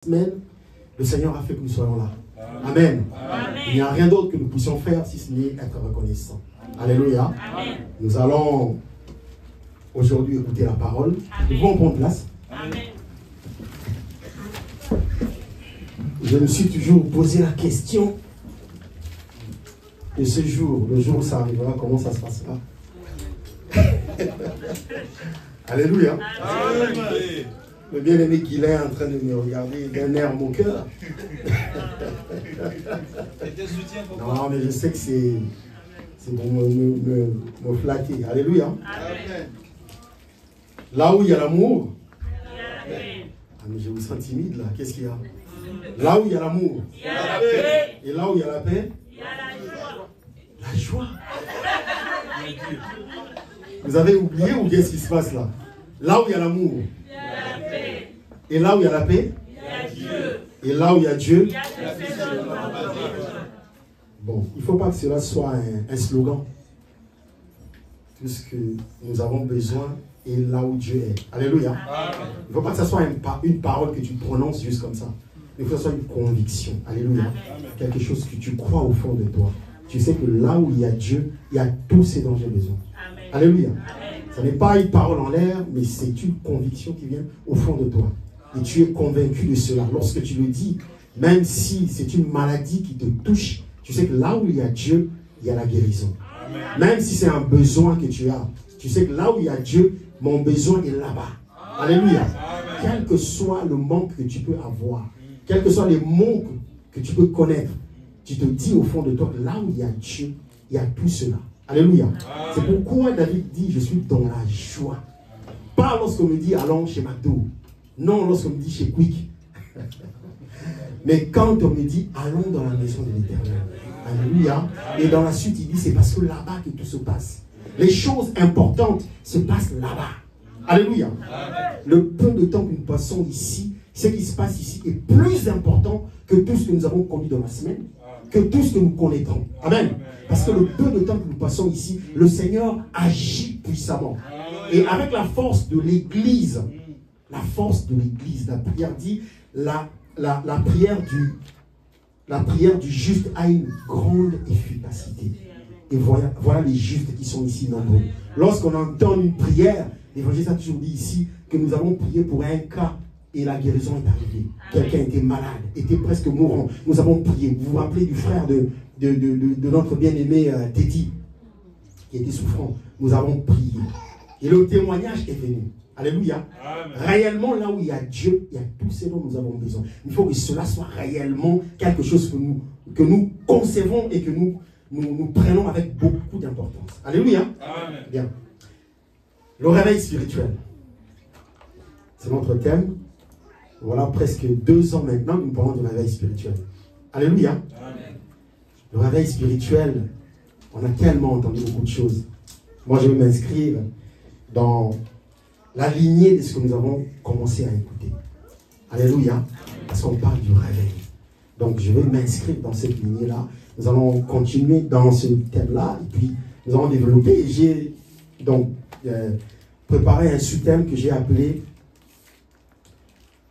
Semaine, le Seigneur a fait que nous soyons là. Amen. Amen. Il n'y a rien d'autre que nous puissions faire si ce n'est être reconnaissant. Alléluia. Amen. Nous allons aujourd'hui écouter la parole. Nous pouvons prendre place. Amen. Je me suis toujours posé la question de ce jour, le jour où ça arrivera, comment ça se passera. Alléluia. Amen. Le bien-aimé qu'il est en train de me regarder d'un air moqueur. Non, mais je sais que c'est pour me flatter. Alléluia. Amen. Là où il y a l'amour. Ah, mais je vous sens timide là. Qu'est-ce qu'il y a? Là où il y a l'amour. Et là où il y a la paix. Il y a la joie. La joie. Vous avez oublié ou qu'est-ce qui se passe là? Là où il y a l'amour. Et là où il y a la paix, il y a Dieu. Et là où il y a Dieu, il y a bon, il ne faut pas que cela soit un slogan. Tout ce que nous avons besoin est là où Dieu est. Alléluia. Il ne faut pas que ce soit une parole que tu prononces juste comme ça. Il faut que ce soit une conviction. Alléluia. Amen. Quelque chose que tu crois au fond de toi. Tu sais que là où il y a Dieu, il y a tous ces dont j'ai besoin. Amen. Alléluia. Amen. Ce n'est pas une parole en l'air, mais c'est une conviction qui vient au fond de toi. Et tu es convaincu de cela. Lorsque tu le dis, même si c'est une maladie qui te touche, tu sais que là où il y a Dieu, il y a la guérison. Amen. Même si c'est un besoin que tu as, tu sais que là où il y a Dieu, mon besoin est là-bas. Alléluia. Amen. Quel que soit le manque que tu peux avoir, quels que soient les mots que tu peux connaître, tu te dis au fond de toi que là où il y a Dieu, il y a tout cela. Alléluia. C'est pourquoi David dit, je suis dans la joie. Pas lorsqu'on me dit, allons chez McDo. Non, lorsqu'on me dit chez Quick. Mais quand on me dit, allons dans la maison de l'Éternel. Alléluia. Et dans la suite, il dit, c'est parce que là-bas que tout se passe. Les choses importantes se passent là-bas. Alléluia. Le peu de temps que nous passons ici, ce qui se passe ici est plus important que tout ce que nous avons connu dans la semaine, que tout ce que nous connaîtrons. Amen. Parce que le peu de temps que nous passons ici, le Seigneur agit puissamment. Et avec la force de l'Église, la prière dit, la prière du juste a une grande efficacité. Et voilà les justes qui sont ici nombreux. Lorsqu'on entend une prière, l'évangile a toujours dit ici que nous avons prié pour un cas et la guérison est arrivée. Quelqu'un était malade, était presque mourant. Nous avons prié. Vous vous rappelez du frère de notre bien-aimé Teddy, qui était souffrant. Nous avons prié. Et le témoignage est venu. Alléluia. Amen. Réellement, là où il y a Dieu, il y a tout ce dont nous avons besoin. Il faut que cela soit réellement quelque chose que nous concevons et que nous prenons avec beaucoup d'importance. Alléluia. Amen. Bien. Le réveil spirituel. C'est notre thème. Voilà presque 2 ans maintenant que nous parlons du réveil spirituel. Alléluia. Amen. Le réveil spirituel, on a tellement entendu beaucoup de choses. Moi, je vais m'inscrire dans la lignée de ce que nous avons commencé à écouter. Alléluia. Parce qu'on parle du réveil. Donc, je vais m'inscrire dans cette lignée-là. Nous allons continuer dans ce thème-là. Et puis, nous allons développer. Et j'ai donc préparé un sous-thème que j'ai appelé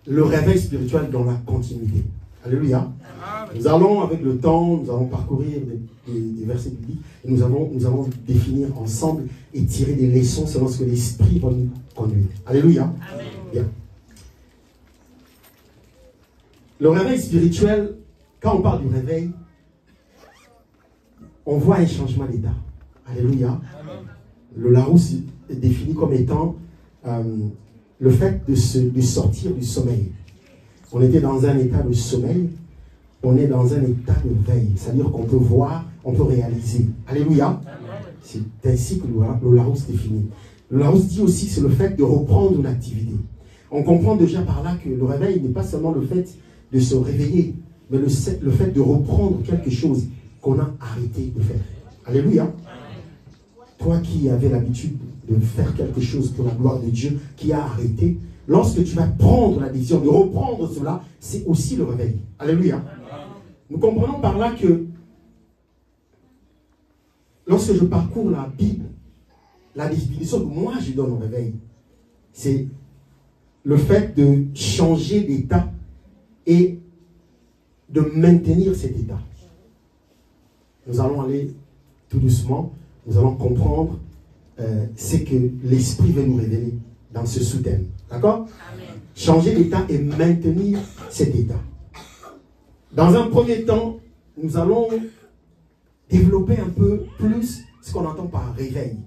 le réveil spirituel dans la continuité. Alléluia. Nous allons, avec le temps, nous allons parcourir des versets bibliques et nous allons définir ensemble et tirer des leçons selon ce que l'Esprit va nous conduire. Alléluia. Amen. Bien. Le réveil spirituel, quand on parle du réveil, on voit un changement d'état. Alléluia. Amen. Le Larousse est défini comme étant le fait de sortir du sommeil. On était dans un état de sommeil, on est dans un état de veille. C'est-à-dire qu'on peut voir, on peut réaliser. Alléluia. C'est ainsi que le Larousse définit. Le Larousse dit aussi c'est le fait de reprendre une activité. On comprend déjà par là que le réveil n'est pas seulement le fait de se réveiller, mais le fait de reprendre quelque chose qu'on a arrêté de faire. Alléluia. Toi qui avais l'habitude de faire quelque chose pour la gloire de Dieu, qui a arrêté, lorsque tu vas prendre la décision de reprendre cela, c'est aussi le réveil. Alléluia. Nous comprenons par là que lorsque je parcours la Bible, la définition que moi je donne au réveil, c'est le fait de changer d'état et de maintenir cet état. Nous allons aller tout doucement, nous allons comprendre ce que l'Esprit veut nous révéler dans ce sous-thème. D'accord? Changer d'état et maintenir cet état. Dans un premier temps, nous allons développer un peu plus ce qu'on entend par réveil.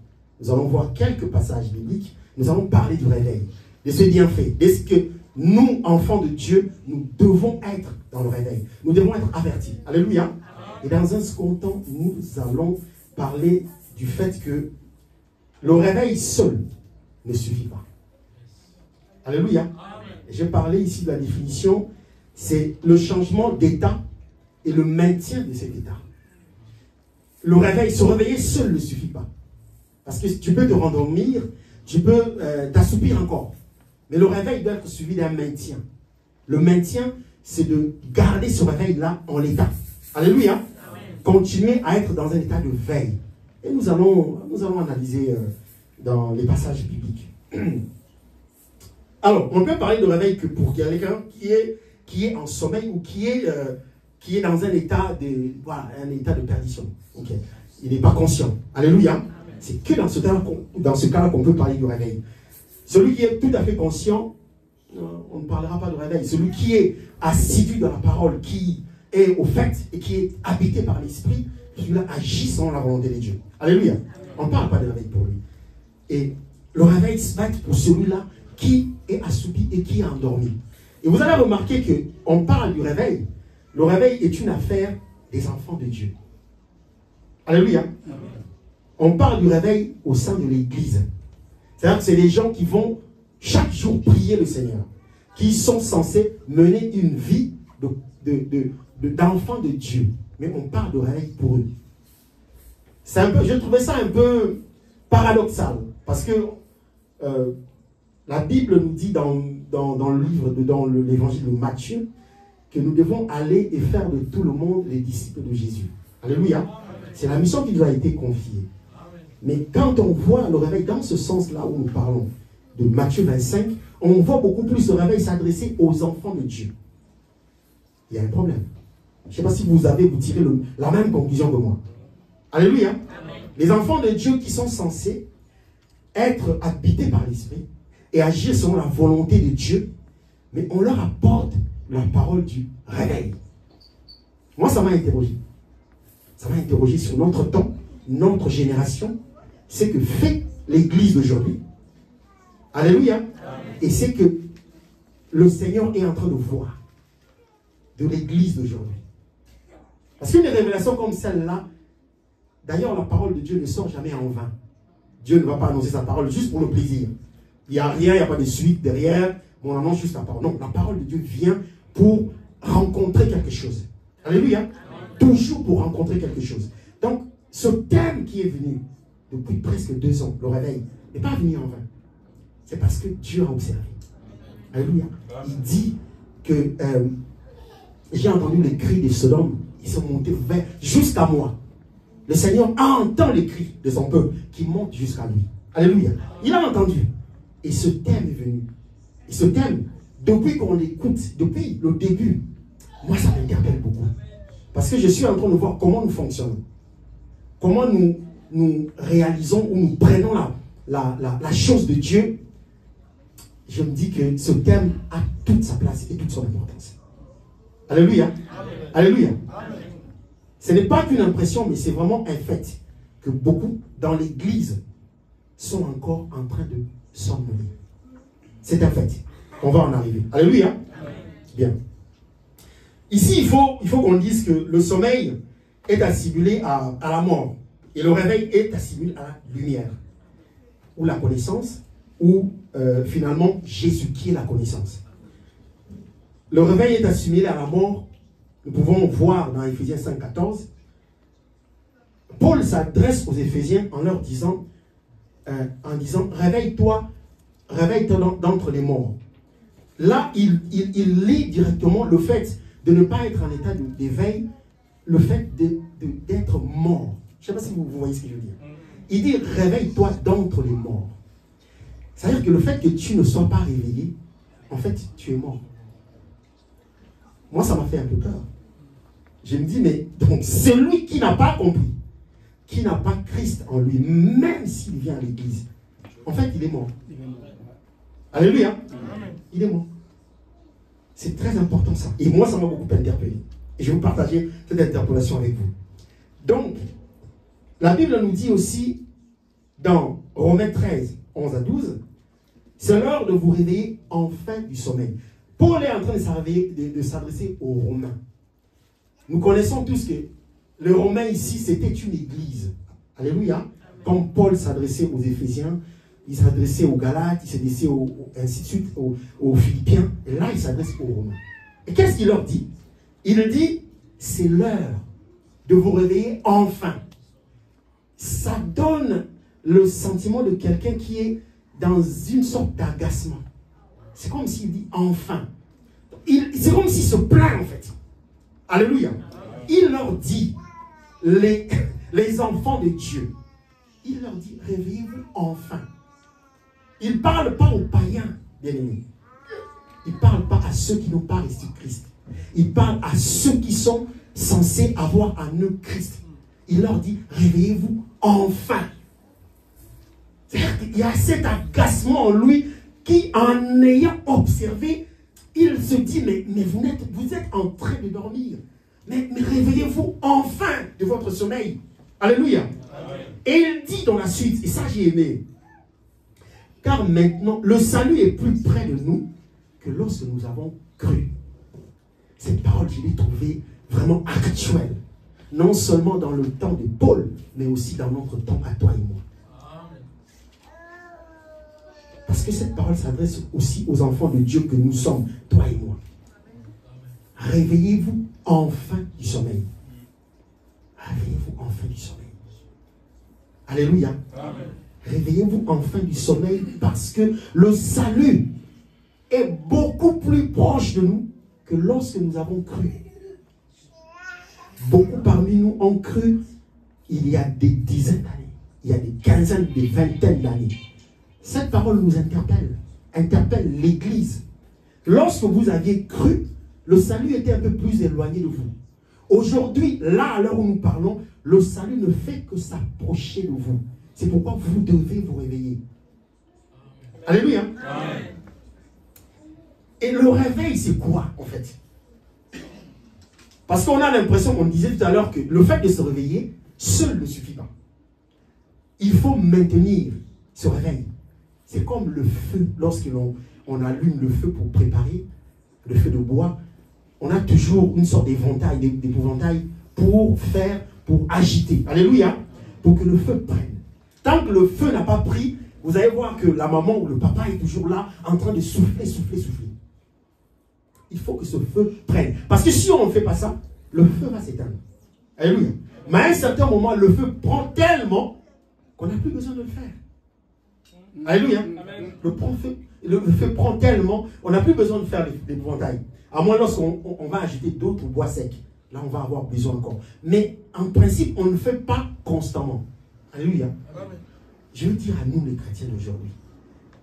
Nous allons voir quelques passages bibliques. Nous allons parler du réveil, de ce bienfait, de ce que nous, enfants de Dieu, nous devons être dans le réveil. Nous devons être avertis. Alléluia. Et dans un second temps, nous allons parler du fait que le réveil seul ne suffit pas. Alléluia. J'ai parlé ici de la définition, c'est le changement d'état et le maintien de cet état. Le réveil, se réveiller seul ne suffit pas. Parce que tu peux te rendormir, tu peux t'assoupir encore. Mais le réveil doit être suivi d'un maintien. Le maintien, c'est de garder ce réveil-là en l'état. Alléluia. Continuer à être dans un état de veille. Et nous allons analyser dans les passages bibliques. Alors, on peut parler de réveil que pour quelqu'un qui est en sommeil ou qui est dans un état de perdition. Okay. Il n'est pas conscient. Alléluia. C'est que dans ce cas-là qu'on peut parler du réveil. Celui qui est tout à fait conscient, on ne parlera pas de réveil. Celui qui est assidu dans la parole, qui est au fait et qui est habité par l'esprit, celui-là agit selon la volonté de Dieu. Alléluia. On ne parle pas de réveil pour lui. Et le réveil va être pour celui-là qui est assoupi et qui est endormi. Et vous allez remarquer qu'on parle du réveil. Le réveil est une affaire des enfants de Dieu. Alléluia. On parle du réveil au sein de l'Église. C'est-à-dire que c'est les gens qui vont chaque jour prier le Seigneur, qui sont censés mener une vie d'enfants de Dieu. Mais on parle de réveil pour eux. Je trouvais ça un peu paradoxal, parce que la Bible nous dit dans le livre, dans l'évangile de Matthieu, que nous devons aller et faire de tout le monde les disciples de Jésus. Alléluia. C'est la mission qui nous a été confiée. Mais quand on voit le réveil dans ce sens-là où nous parlons de Matthieu 25, on voit beaucoup plus le réveil s'adresser aux enfants de Dieu. Il y a un problème. Je ne sais pas si vous tirez la même conclusion que moi. Alléluia. Amen. Les enfants de Dieu qui sont censés être habités par l'Esprit et agir selon la volonté de Dieu, mais on leur apporte la parole du réveil. Moi, ça m'a interrogé. Ça m'a interrogé sur notre temps, notre génération, c'est que fait l'Église d'aujourd'hui. Alléluia. Amen. Et c'est que le Seigneur est en train de voir de l'Église d'aujourd'hui. Parce qu'une révélation comme celle-là, d'ailleurs la parole de Dieu ne sort jamais en vain. Dieu ne va pas annoncer sa parole juste pour le plaisir. Il n'y a rien, il n'y a pas de suite derrière. On annonce juste la parole. Non, la parole de Dieu vient pour rencontrer quelque chose. Alléluia. Amen. Toujours pour rencontrer quelque chose. Donc, ce thème qui est venu depuis presque 2 ans, le réveil, n'est pas venu en vain. C'est parce que Dieu a observé. Alléluia. Il dit que j'ai entendu les cris des Sodome. Ils sont montés jusqu'à moi. Le Seigneur entend les cris de son peuple qui montent jusqu'à lui. Alléluia. Il a entendu. Et ce thème est venu. Et ce thème, depuis qu'on l'écoute, depuis le début, moi ça m'interpelle beaucoup. Parce que je suis en train de voir comment nous fonctionnons. Comment nous réalisons ou nous prenons la chose de Dieu. Je me dis que ce thème a toute sa place et toute son importance. Alléluia. Amen. Alléluia. Amen. Ce n'est pas qu'une impression, mais c'est vraiment un fait que beaucoup dans l'Église sont encore en train de somnoler. C'est un fait. On va en arriver. Alléluia. Amen. Bien. Ici, il faut qu'on dise que le sommeil est assimilé à la mort. Et le réveil est assimilé à la lumière. Ou la connaissance, ou finalement Jésus qui est la connaissance. Le réveil est assimilé à la mort. Nous pouvons voir dans Éphésiens 5,14. Paul s'adresse aux Éphésiens en leur disant, réveille-toi d'entre les morts. Là, il lit directement le fait de ne pas être en état d'éveil, le fait d'être mort. Je ne sais pas si vous voyez ce que je veux dire. Il dit, réveille-toi d'entre les morts. C'est-à-dire que le fait que tu ne sois pas réveillé, en fait, tu es mort. Moi, ça m'a fait un peu peur. Je me dis, mais donc, celui qui n'a pas compris, qui n'a pas Christ en lui, même s'il vient à l'église, en fait, il est mort. Alléluia. Il est mort. C'est très important ça. Et moi, ça m'a beaucoup interpellé. Et je vais vous partager cette interpellation avec vous. Donc, la Bible nous dit aussi, dans Romains 13, 11 à 12, c'est l'heure de vous réveiller enfin du sommeil. Paul est en train de s'adresser aux Romains. Nous connaissons tous que le Romain ici, c'était une église. Alléluia. Comme Paul s'adressait aux Éphésiens, il s'adressait aux Galates, il s'adressait ainsi de suite aux Philippiens. Et là, il s'adresse aux Romains. Et qu'est-ce qu'il leur dit? Il dit, c'est l'heure de vous réveiller enfin. Ça donne le sentiment de quelqu'un qui est dans une sorte d'agacement. C'est comme s'il dit enfin. C'est comme s'il se plaint en fait. Alléluia. Il leur dit, les enfants de Dieu, il leur dit, réveillez-vous enfin. Il ne parle pas aux païens, bien-aimés. Il ne parle pas à ceux qui n'ont pas reçu Christ. Il parle à ceux qui sont censés avoir en eux Christ. Il leur dit, réveillez-vous enfin. C'est-à-dire qu'il y a cet agacement en lui qui, en ayant observé, il se dit, mais vous êtes en train de dormir. Mais réveillez-vous enfin de votre sommeil. Alléluia. Amen. Et il dit dans la suite, et ça j'ai aimé, car maintenant, le salut est plus près de nous que lorsque nous avons cru. Cette parole, je l'ai trouvée vraiment actuelle. Non seulement dans le temps de Paul, mais aussi dans notre temps à toi et moi. Parce que cette parole s'adresse aussi aux enfants de Dieu que nous sommes, toi et moi. Réveillez-vous enfin du sommeil. Réveillez-vous enfin du sommeil. Alléluia. Amen. Réveillez-vous enfin du sommeil parce que le salut est beaucoup plus proche de nous que lorsque nous avons cru. Beaucoup parmi nous ont cru il y a des dizaines d'années, il y a des quinzaines, des vingtaines d'années. Cette parole nous interpelle l'Église. Lorsque vous aviez cru, le salut était un peu plus éloigné de vous. Aujourd'hui, là, à l'heure où nous parlons, le salut ne fait que s'approcher de vous. C'est pourquoi vous devez vous réveiller. Alléluia. Amen. Et le réveil, c'est quoi, en fait? Parce qu'on a l'impression, on disait tout à l'heure, que le fait de se réveiller, seul ne suffit pas. Il faut maintenir ce réveil. C'est comme le feu, lorsque on allume le feu pour préparer, le feu de bois, on a toujours une sorte d'épouvantail pour agiter. Alléluia. Pour que le feu prenne. Tant que le feu n'a pas pris, vous allez voir que la maman ou le papa est toujours là, en train de souffler. Il faut que ce feu prenne. Parce que si on ne fait pas ça, le feu va s'éteindre. Alléluia. Mais à un certain moment, le feu prend tellement qu'on n'a plus besoin de le faire. Alléluia. Le feu prend tellement, on n'a plus besoin de faire l'épouvantail. À moins lorsqu'on va agiter d'autres bois secs. Là, on va avoir besoin encore. Mais en principe, on ne le fait pas constamment. Alléluia. Je veux dire à nous, les chrétiens d'aujourd'hui,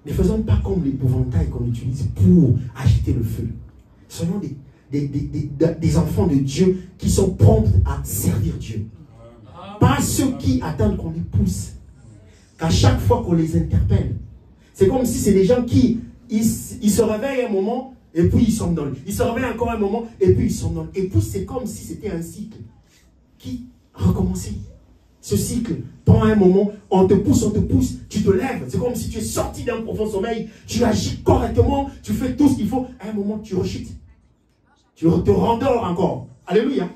ne faisons pas comme l'épouvantail qu'on utilise pour agiter le feu. Soyons des enfants de Dieu qui sont prompts à servir Dieu. Pas ceux qui attendent qu'on les pousse. Qu'à chaque fois qu'on les interpelle, c'est comme si c'est des gens qui ils se réveillent un moment et puis ils somnolent. Ils se réveillent encore un moment et puis ils somnolent. Et puis c'est comme si c'était un cycle qui recommençait. Ce cycle prend un moment, on te pousse, tu te lèves. C'est comme si tu es sorti d'un profond sommeil, tu agis correctement, tu fais tout ce qu'il faut. À un moment, tu rechutes. Tu te rendors encore. Alléluia.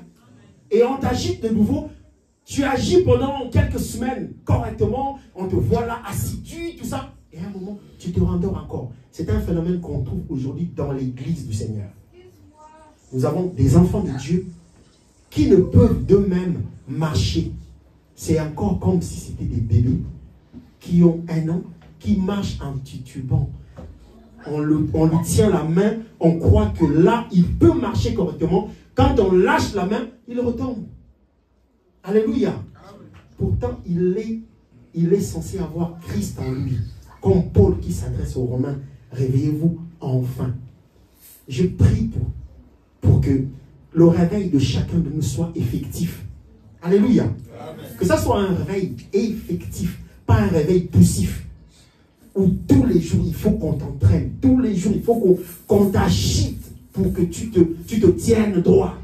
Et on t'agite de nouveau. Tu agis pendant quelques semaines correctement, on te voit là assidu, tout ça. Et à un moment, tu te rendors encore. C'est un phénomène qu'on trouve aujourd'hui dans l'église du Seigneur. Nous avons des enfants de Dieu qui ne peuvent d'eux-mêmes marcher. C'est encore comme si c'était des bébés qui ont 1 an, qui marchent en titubant. On lui tient la main, on croit que là, il peut marcher correctement. Quand on lâche la main, il retombe. Alléluia. Pourtant, il est censé avoir Christ en lui. Comme Paul qui s'adresse aux Romains, réveillez-vous enfin. Je prie pour que le réveil de chacun de nous soit effectif. Alléluia. Amen. Que ça soit un réveil effectif, pas un réveil poussif. Où tous les jours, il faut qu'on t'entraîne. Tous les jours, il faut qu'on t'agite pour que tu te tiennes droit.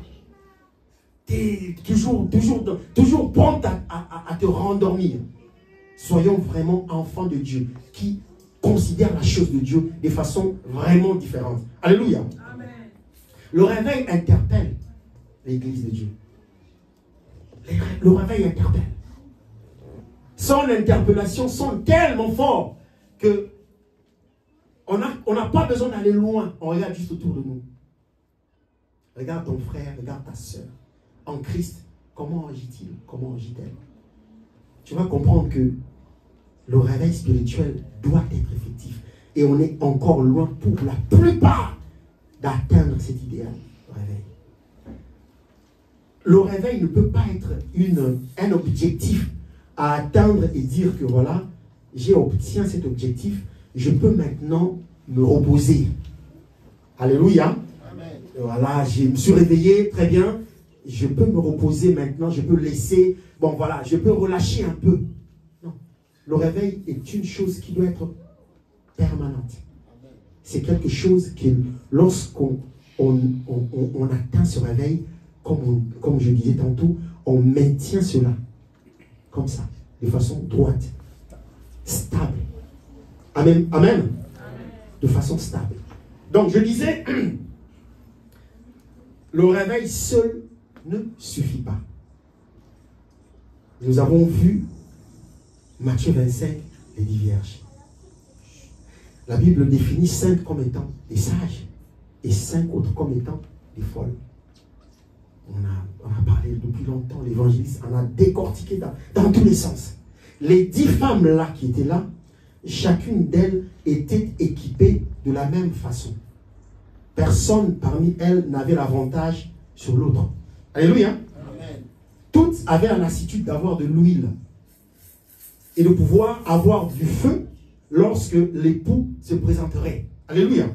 Tu es toujours prompt à te rendormir. Soyons vraiment enfants de Dieu qui considèrent la chose de Dieu de façon vraiment différente. Alléluia. Amen. Le réveil interpelle l'Église de Dieu. Le réveil interpelle. Son interpellation sont tellement forts que on n'a pas besoin d'aller loin. On regarde juste autour de nous. Regarde ton frère, regarde ta soeur. En Christ, comment agit-il? Comment agit-elle? Tu vas comprendre que le réveil spirituel doit être effectif. Et on est encore loin pour la plupart d'atteindre cet idéal de réveil. Le réveil ne peut pas être un objectif à atteindre et dire que voilà, j'ai obtenu cet objectif, je peux maintenant me reposer. Alléluia. Amen. Voilà, je me suis réveillé, très bien. Je peux me reposer maintenant, je peux laisser, bon voilà, je peux relâcher un peu. Non. Le réveil est une chose qui doit être permanente. C'est quelque chose que lorsqu'on atteint ce réveil, comme je disais tantôt, on maintient cela comme ça, de façon droite, stable. Amen. Amen. Amen. De façon stable. Donc je disais, le réveil seul ne suffit pas. Nous avons vu Matthieu 25, les 10 vierges. La Bible définit 5 comme étant des sages et 5 autres comme étant des folles. On a parlé depuis longtemps, l'évangéliste en a décortiqué dans tous les sens. Les 10 femmes-là qui étaient là, chacune d'elles était équipée de la même façon. Personne parmi elles n'avait l'avantage sur l'autre. Alléluia. Amen. Toutes avaient la lassitude d'avoir de l'huile et de pouvoir avoir du feu lorsque l'époux se présenterait. Alléluia.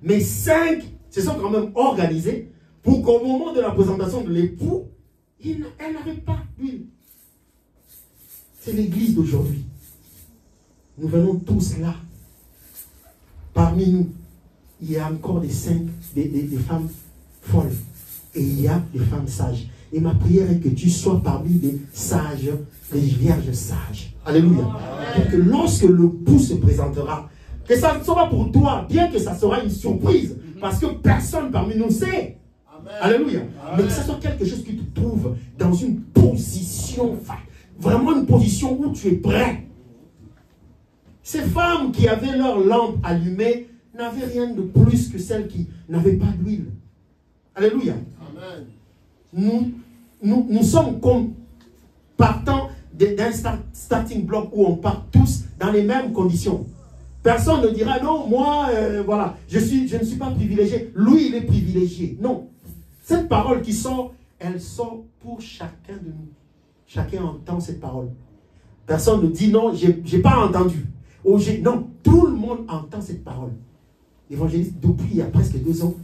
Mais 5 se sont quand même organisés pour qu'au moment de la présentation de l'époux, elle n'avait pas d'huile. C'est l'église d'aujourd'hui. Nous venons tous là. Parmi nous, il y a encore des femmes folles. Et il y a des femmes sages. Et ma prière est que tu sois parmi les sages, les vierges sages. Alléluia. Pour que lorsque l'époux se présentera, que ça ne sera pour toi, bien que ça sera une surprise, parce que personne parmi nous sait. Amen. Alléluia. Amen. Mais que ce soit quelque chose qui te trouve dans une position, vraiment une position où tu es prêt. Ces femmes qui avaient leur lampe allumée n'avaient rien de plus que celles qui n'avaient pas d'huile. Alléluia. Amen. Nous sommes comme partant d'un starting block où on part tous dans les mêmes conditions. Personne ne dira non, moi, voilà, je ne suis pas privilégié. Lui, il est privilégié. Non. Cette parole qui sort, elle sort pour chacun de nous. Chacun entend cette parole. Personne ne dit non, je n'ai pas entendu. Non, tout le monde entend cette parole. L'évangéliste, depuis il y a presque 2 ans,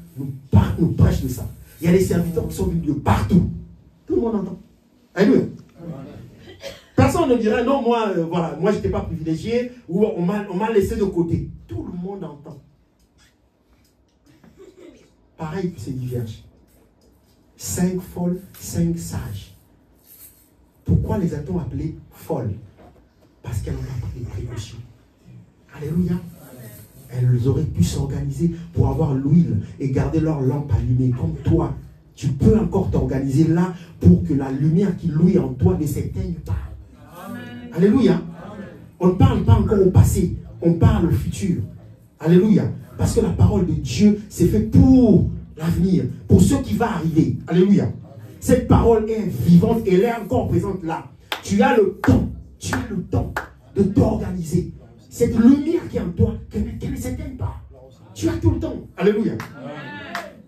nous prêche de ça. Il y a des serviteurs qui sont venus de partout. Tout le monde entend. Alléluia. Personne ne dirait non, moi, voilà, moi je n'étais pas privilégié ou on m'a laissé de côté. Tout le monde entend. Pareil que ces 10 vierges. 5 folles, 5 sages. Pourquoi les a-t-on appelées folles? Parce qu'elles n'ont pas pris de précautions. Alléluia. Elles auraient pu s'organiser pour avoir l'huile et garder leur lampe allumée. Comme toi, tu peux encore t'organiser là pour que la lumière qui luit en toi ne s'éteigne pas. Amen. Alléluia. Amen. On ne parle pas encore au passé, on parle au futur. Alléluia. Parce que la parole de Dieu, c'est fait pour l'avenir, pour ce qui va arriver. Alléluia. Cette parole est vivante et elle est encore présente là. Tu as le temps de t'organiser. Cette lumière qui est en toi, qu'elle ne s'éteigne pas. Tu as tout le temps. Alléluia.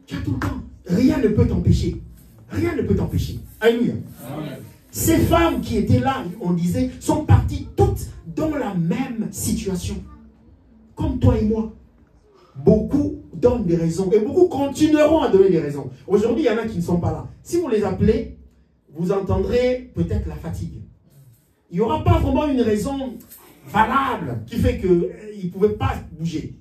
Tu as tout le temps. Rien ne peut t'empêcher. Rien ne peut t'empêcher. Alléluia. Ces femmes qui étaient là, on disait, sont parties toutes dans la même situation. Comme toi et moi. beaucoup donnent des raisons et beaucoup continueront à donner des raisons. Aujourd'hui, il y en a qui ne sont pas là. Si vous les appelez, vous entendrez peut-être la fatigue. Il n'y aura pas vraiment une raison valable qui fait qu'ils ne pouvaient pas bouger.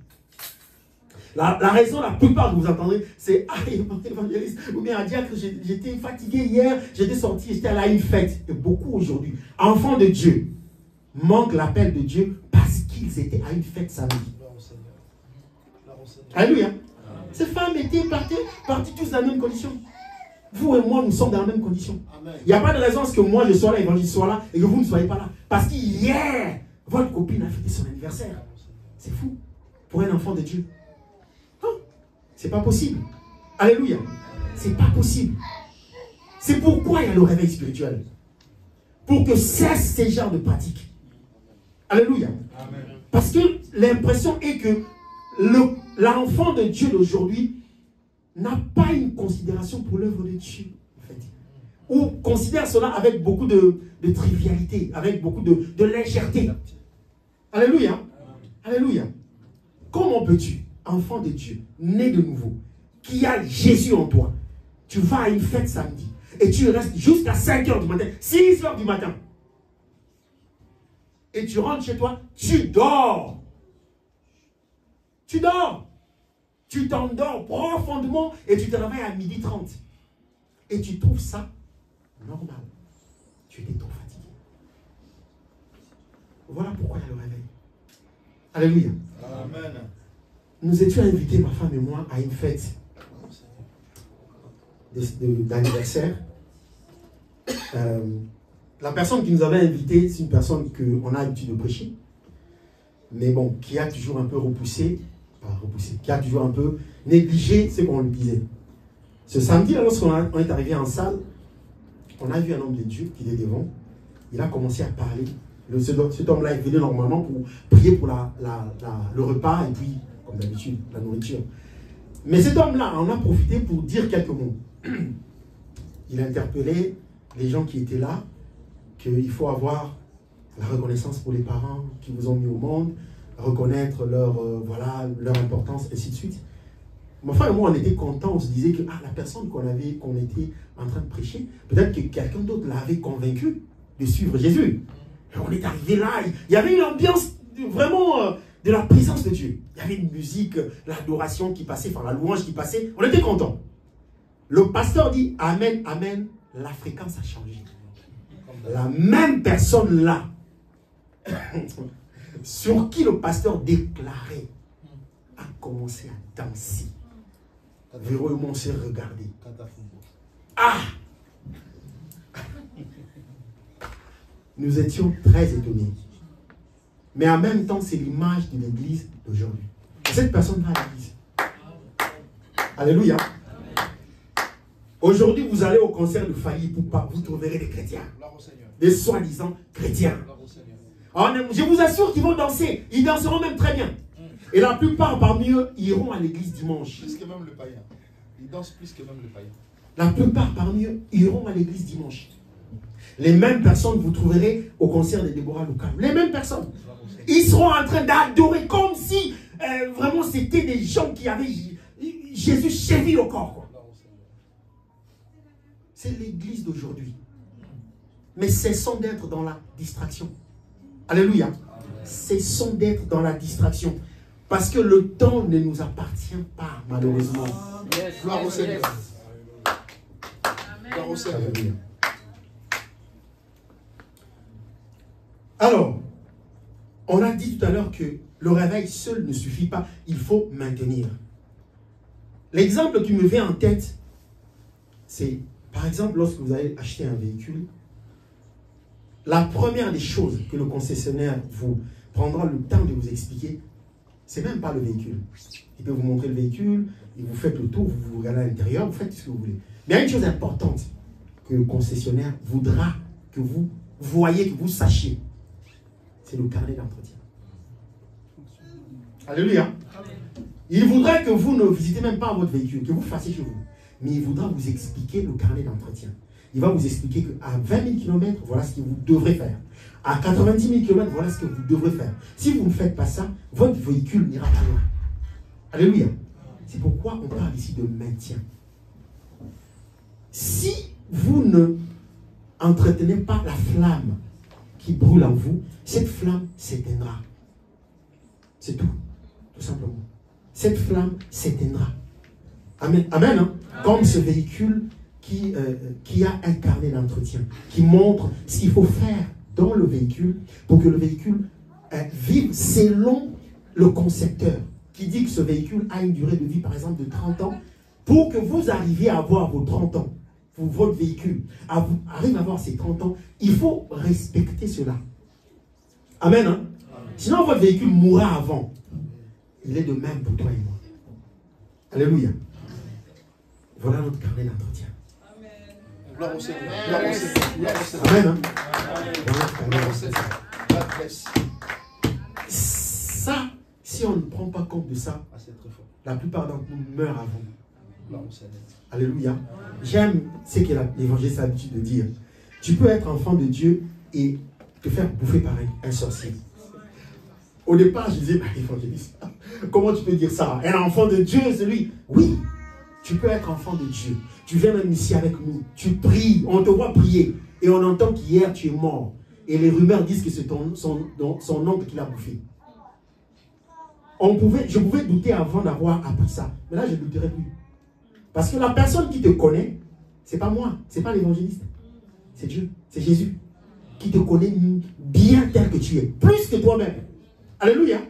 La raison, la plupart que vous entendrez, c'est « Ah, évangéliste, ou bien à dire que j'étais fatigué hier, j'étais sorti, j'étais allé à une fête. » Et beaucoup aujourd'hui, enfants de Dieu, manquent l'appel de Dieu parce qu'ils étaient à une fête samedi. Alléluia. Ces femmes étaient parties tous dans la même condition. Vous et moi, nous sommes dans la même condition. Il n'y a pas de raison à ce que moi je sois là, évangéliste soit là, et que vous ne soyez pas là. Parce qu'hier, votre copine a fêté son anniversaire. C'est fou. Pour un enfant de Dieu. C'est pas possible. Alléluia. C'est pas possible. C'est pourquoi il y a le réveil spirituel. Pour que cesse ces genres de pratiques. Alléluia. Amen. Parce que l'impression est que l'enfant de Dieu d'aujourd'hui n'a pas une considération pour l'œuvre de Dieu. En fait. Ou considère cela avec beaucoup de trivialité, avec beaucoup de légèreté. Alléluia. Amen. Alléluia. Comment peux-tu, enfant de Dieu, né de nouveau, qui a Jésus en toi, tu vas à une fête samedi et tu restes jusqu'à 5 h du matin, 6 h du matin. Et tu rentres chez toi, tu dors. Tu dors. Tu t'endors profondément et tu te réveilles à 12h30. Et tu trouves ça normal. Tu étais trop fatigué. Voilà pourquoi il y a le réveil. Alléluia. Amen. Nous étions invités, ma femme et moi, à une fête d'anniversaire. La personne qui nous avait invités, c'est une personne qu'on a l'habitude de prêcher, mais bon, qui a toujours un peu qui a toujours un peu négligé ce qu'on lui disait. Ce samedi, lorsqu'on est arrivé en salle, on a vu un homme de Dieu qui était devant. Il a commencé à parler. Cet homme-là est venu normalement pour prier pour le repas et puis, comme d'habitude, la nourriture. Mais cet homme-là en a profité pour dire quelques mots. Il a interpellé les gens qui étaient là, qu'il faut avoir la reconnaissance pour les parents qui vous ont mis au monde, reconnaître leur importance, ainsi de suite. Ma femme et moi, on était contents, on se disait que la personne qu'on était en train de prêcher, peut-être que quelqu'un d'autre l'avait convaincu de suivre Jésus. Et on est arrivé là, il y avait une ambiance vraiment de la présence de Dieu. Il y avait une musique, l'adoration qui passait, enfin la louange qui passait, on était contents. Le pasteur dit « Amen, Amen », la fréquence a changé. La même personne là, sur qui le pasteur déclarait, a commencé à danser. Véro et moi, on s'est regardé. Ah! Nous étions très étonnés. Mais en même temps, c'est l'image de l'église d'aujourd'hui. Cette personne va à l'église. Alléluia. Aujourd'hui, vous allez au concert de Failli Poupa, vous trouverez des chrétiens. Des soi-disant chrétiens. Alors, je vous assure qu'ils vont danser. Ils danseront même très bien. Et la plupart parmi eux iront à l'église dimanche. Plus que même le païen. Ils dansent plus que même le païen. La plupart parmi eux iront à l'église dimanche. Les mêmes personnes, vous trouverez au concert de Déborah Lucas. Les mêmes personnes. Ils seront en train d'adorer comme si vraiment c'était des gens qui avaient Jésus chevillé au corps. C'est l'église d'aujourd'hui. Mais cessons d'être dans la distraction. Alléluia. Cessons d'être dans la distraction. Parce que le temps ne nous appartient pas, malheureusement. Gloire au Seigneur. Gloire au Seigneur. Alors, on a dit tout à l'heure que le réveil seul ne suffit pas. Il faut maintenir. L'exemple qui me vient en tête, c'est, par exemple, lorsque vous allez acheter un véhicule, la première des choses que le concessionnaire vous prendra le temps de vous expliquer, c'est même pas le véhicule. Il peut vous montrer le véhicule, et vous faites le tour, vous regardez à l'intérieur, vous faites ce que vous voulez. Mais il y a une chose importante que le concessionnaire voudra que vous voyez, que vous sachiez. C'est le carnet d'entretien. Alléluia. Il voudrait que vous ne visitez même pas votre véhicule, que vous fassiez chez vous. Mais il voudra vous expliquer le carnet d'entretien. Il va vous expliquer qu'à 20 000 km, voilà ce que vous devrez faire. À 90 000 km, voilà ce que vous devrez faire. Si vous ne faites pas ça, votre véhicule n'ira pas loin. Alléluia. C'est pourquoi on parle ici de maintien. Si vous ne entretenez pas la flamme qui brûle en vous, cette flamme s'éteindra. C'est tout. Tout simplement. Cette flamme s'éteindra. Amen. Amen. Hein? Comme ce véhicule qui a incarné l'entretien, qui montre ce qu'il faut faire dans le véhicule pour que le véhicule vive selon le concepteur qui dit que ce véhicule a une durée de vie, par exemple, de 30 ans. Pour que vous arriviez à avoir vos 30 ans, votre véhicule arrive à avoir ses 30 ans, il faut respecter cela. Amen. Hein? Sinon, votre véhicule mourra avant. Il est de même pour toi et moi. Alléluia. Voilà notre carnet d'entretien. Gloire au Seigneur. Gloire au Seigneur. Amen. Hein? Gloire au Seigneur. Ça, si on ne prend pas compte de ça, la plupart d'entre nous meurent avant. Gloire au Seigneur. Alléluia. J'aime ce que l'évangile a l'habitude de dire. Tu peux être enfant de Dieu et te faire bouffer par un sorcier. Au départ, je disais, évangéliste, comment tu peux dire ça? Un enfant de Dieu, c'est lui. Oui, tu peux être enfant de Dieu. Tu viens même ici avec nous. Tu pries, on te voit prier. Et on entend qu'hier tu es mort. Et les rumeurs disent que c'est son oncle qui l'a bouffé. Je pouvais douter avant d'avoir appris ça. Mais là, je ne douterai plus. Parce que la personne qui te connaît, ce n'est pas moi, ce n'est pas l'évangéliste. C'est Dieu, c'est Jésus. Qui te connaît bien tel que tu es. Plus que toi-même. Alléluia.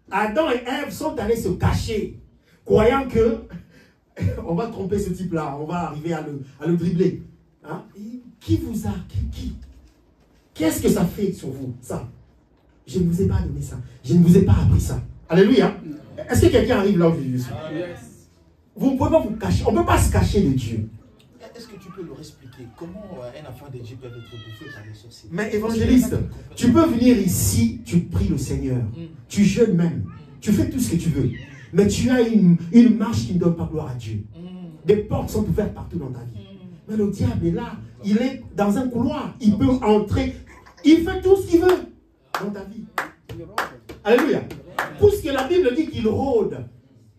Adam et Ève sont allés se cacher, croyant que on va tromper ce type-là, on va arriver à le dribbler. Hein? Qui vous a? Qu'est-ce que ça fait sur vous, ça? Je ne vous ai pas donné ça. Je ne vous ai pas appris ça. Alléluia. Est-ce que quelqu'un arrive là où je suis? Vous ne pouvez pas vous cacher. On ne peut pas se cacher de Dieu. Est-ce que tu peux leur expliquer comment un enfant de Dieu peut être bouffé par les sorciers? Mais évangéliste, tu peux venir ici, tu pries le Seigneur, tu jeûnes même, tu fais tout ce que tu veux, mais tu as une marche qui ne donne pas gloire à Dieu. Des portes sont ouvertes partout dans ta vie. Mais le diable est là, il est dans un couloir, il peut entrer, il fait tout ce qu'il veut dans ta vie. Alléluia. Puisque la Bible dit qu'il rôde,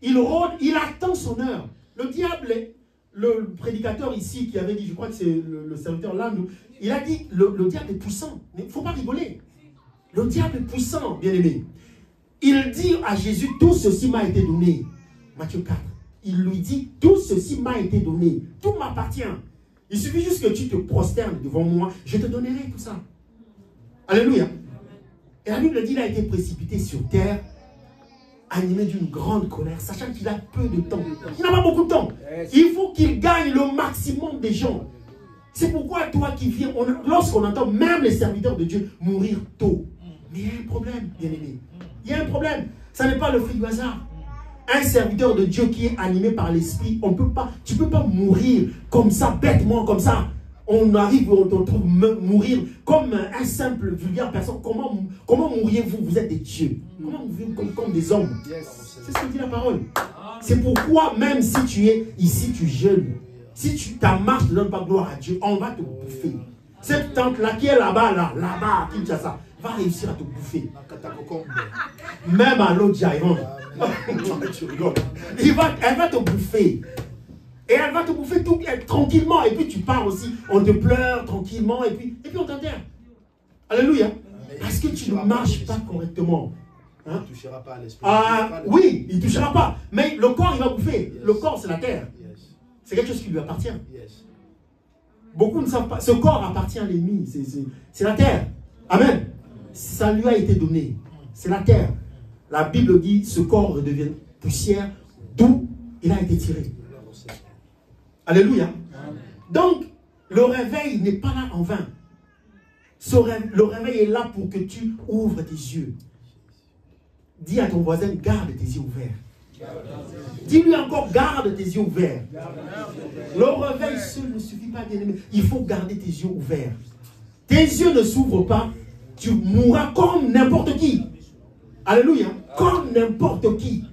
il attend son heure. Le diable est... Le prédicateur ici qui avait dit, je crois que c'est le serviteur là, il a dit, le diable est puissant. Mais il ne faut pas rigoler. Le diable est puissant, bien aimé. Il dit à Jésus, tout ceci m'a été donné. Matthieu 4. Il lui dit, tout ceci m'a été donné. Tout m'appartient. Il suffit juste que tu te prosternes devant moi, je te donnerai tout ça. Alléluia. Et la Bible dit, il a été précipité sur terre, animé d'une grande colère, sachant qu'il a peu de temps. Il n'a pas beaucoup de temps. Il faut qu'il gagne le maximum des gens. C'est pourquoi toi qui viens, lorsqu'on entend même les serviteurs de Dieu mourir tôt, mais il y a un problème, bien aimé. Il y a un problème. Ça n'est pas le fruit du hasard. Un serviteur de Dieu qui est animé par l'esprit, tu ne peux pas mourir comme ça, bêtement, comme ça. On arrive, on te trouve mourir comme un simple, vulgaire personne. Comment mourriez-vous? Vous êtes des dieux. Comment mourriez-vous comme des hommes? C'est ce que dit la parole. C'est pourquoi même si tu es ici, tu jeûnes, si ta marche ne donne pas gloire à Dieu, on va te bouffer. Cette tante-là qui est là-bas, là-bas, Kinshasa, va réussir à te bouffer. Même à l'autre Jaïron. Tu rigoles. Elle va te bouffer. Et elle va te bouffer tout tranquillement. Et puis tu pars aussi. On te pleure tranquillement. Et puis on t'enterre. Alléluia. Parce que tu ne marches pas correctement. Hein? Il ne touchera pas à l'esprit. Oui, il ne touchera pas. Mais le corps, il va bouffer. Le corps, c'est la terre. C'est quelque chose qui lui appartient. Beaucoup ne savent pas. Ce corps appartient à l'ennemi. C'est la terre. Amen. Ça lui a été donné. C'est la terre. La Bible dit ce corps redevient poussière d'où il a été tiré. Alléluia. Donc, le réveil n'est pas là en vain. Le réveil est là pour que tu ouvres tes yeux. Dis à ton voisin, garde tes yeux ouverts. Dis-lui encore, garde tes yeux ouverts. Le réveil seul ne suffit pas, bien aimé. Il faut garder tes yeux ouverts. Tes yeux ne s'ouvrent pas, tu mourras comme n'importe qui. Alléluia. Comme n'importe qui.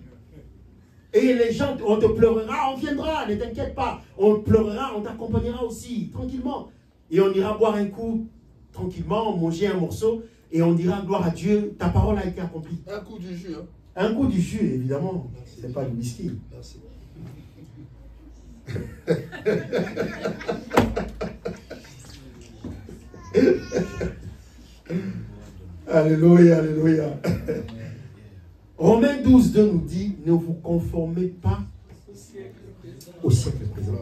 Et les gens, on te pleurera, on viendra, ne t'inquiète pas. On te pleurera, on t'accompagnera aussi, tranquillement. Et on ira boire un coup, tranquillement, manger un morceau, et on dira, gloire à Dieu, ta parole a été accomplie. Un coup du jus. Un coup du jus, évidemment, ce n'est pas du whisky. Merci. Alléluia, alléluia. Romains 12, 2 nous dit, ne vous conformez pas au siècle présent,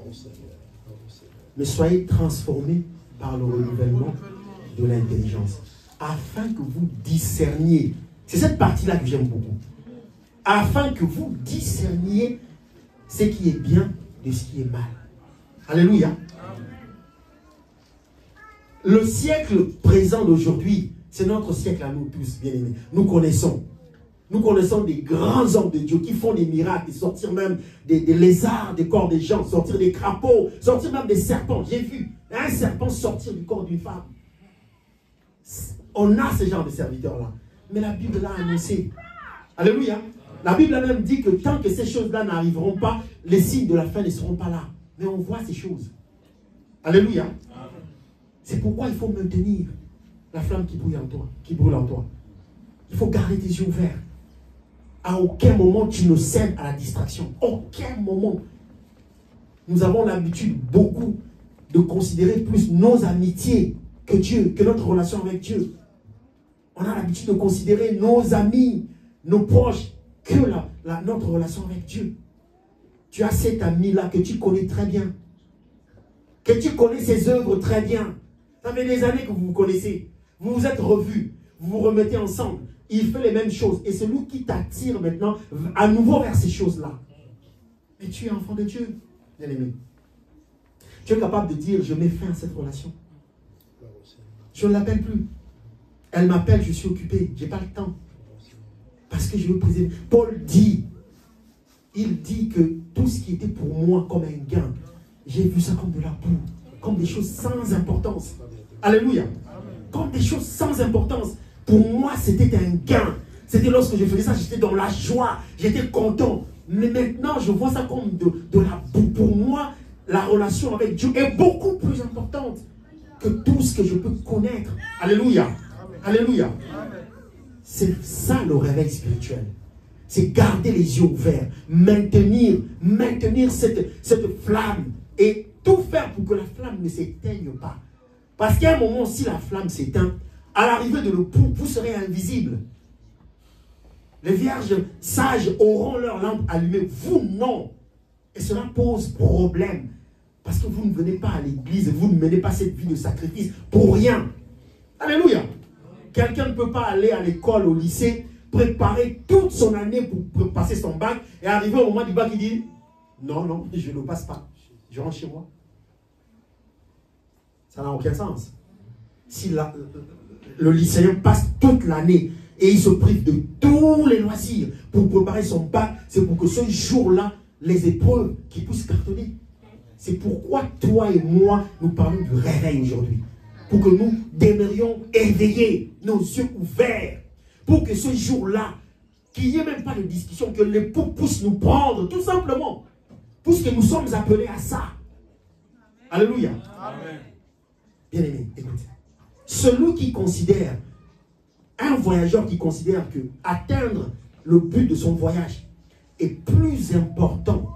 mais soyez transformés par le renouvellement de l'intelligence, afin que vous discerniez. C'est cette partie-là que j'aime beaucoup. Afin que vous discerniez ce qui est bien de ce qui est mal. Alléluia. Le siècle présent d'aujourd'hui, c'est notre siècle à nous tous, bien aimés. Nous connaissons des grands hommes de Dieu qui font des miracles, sortir même des lézards des corps des gens, sortir des crapauds, sortir même des serpents. J'ai vu un serpent sortir du corps d'une femme. On a ce genre de serviteurs-là. Mais la Bible l'a annoncé. Alléluia. La Bible a même dit que tant que ces choses-là n'arriveront pas, les signes de la fin ne seront pas là. Mais on voit ces choses. Alléluia. C'est pourquoi il faut maintenir la flamme qui brûle en toi. Il faut garder tes yeux ouverts. À aucun moment tu ne cèdes à la distraction. Aucun moment. Nous avons l'habitude beaucoup de considérer plus nos amitiés que Dieu, que notre relation avec Dieu. On a l'habitude de considérer nos amis, nos proches, que notre relation avec Dieu. Tu as cet ami-là que tu connais très bien. Que tu connais ses œuvres très bien. Ça fait des années que vous vous connaissez. Vous vous êtes revus. Vous vous remettez ensemble. Il fait les mêmes choses. Et c'est lui qui t'attire maintenant à nouveau vers ces choses-là. Mais tu es enfant de Dieu, bien aimé. Tu es capable de dire, je mets fin à cette relation. Je ne l'appelle plus. Elle m'appelle, je suis occupé. Je n'ai pas le temps. Parce que je veux préserver. Paul dit, il dit que tout ce qui était pour moi comme un gain, j'ai vu ça comme de la boue, comme des choses sans importance. Alléluia. Comme des choses sans importance. Pour moi, c'était un gain. C'était lorsque je faisais ça, j'étais dans la joie, j'étais content. Mais maintenant, je vois ça comme de la boue. Pour moi, la relation avec Dieu est beaucoup plus importante que tout ce que je peux connaître. Alléluia. Alléluia. C'est ça le réveil spirituel. C'est garder les yeux ouverts, maintenir cette flamme et tout faire pour que la flamme ne s'éteigne pas. Parce qu'à un moment, si la flamme s'éteint, à l'arrivée de l'époux, vous serez invisible. Les vierges sages auront leur lampe allumée, vous non. Et cela pose problème. Parce que vous ne venez pas à l'église, vous ne menez pas cette vie de sacrifice pour rien. Alléluia. Quelqu'un ne peut pas aller à l'école, au lycée, préparer toute son année pour passer son bac et arriver au moment du bac, il dit non, non, je ne le passe pas. Je rentre chez moi. Ça n'a aucun sens. Si le lycéen passe toute l'année et il se prive de tous les loisirs pour préparer son bac, c'est pour que ce jour-là, les épreuves qui puissent cartonner. C'est pourquoi toi et moi, nous parlons du réveil aujourd'hui. Pour que nous demeurions éveillés, nos yeux ouverts. Pour que ce jour-là, qu'il n'y ait même pas de discussion, que l'époux puisse nous prendre, tout simplement. Puisque nous sommes appelés à ça. Alléluia. Amen. Bien aimé, écoute. Celui qui considère, un voyageur qui considère que atteindre le but de son voyage est plus important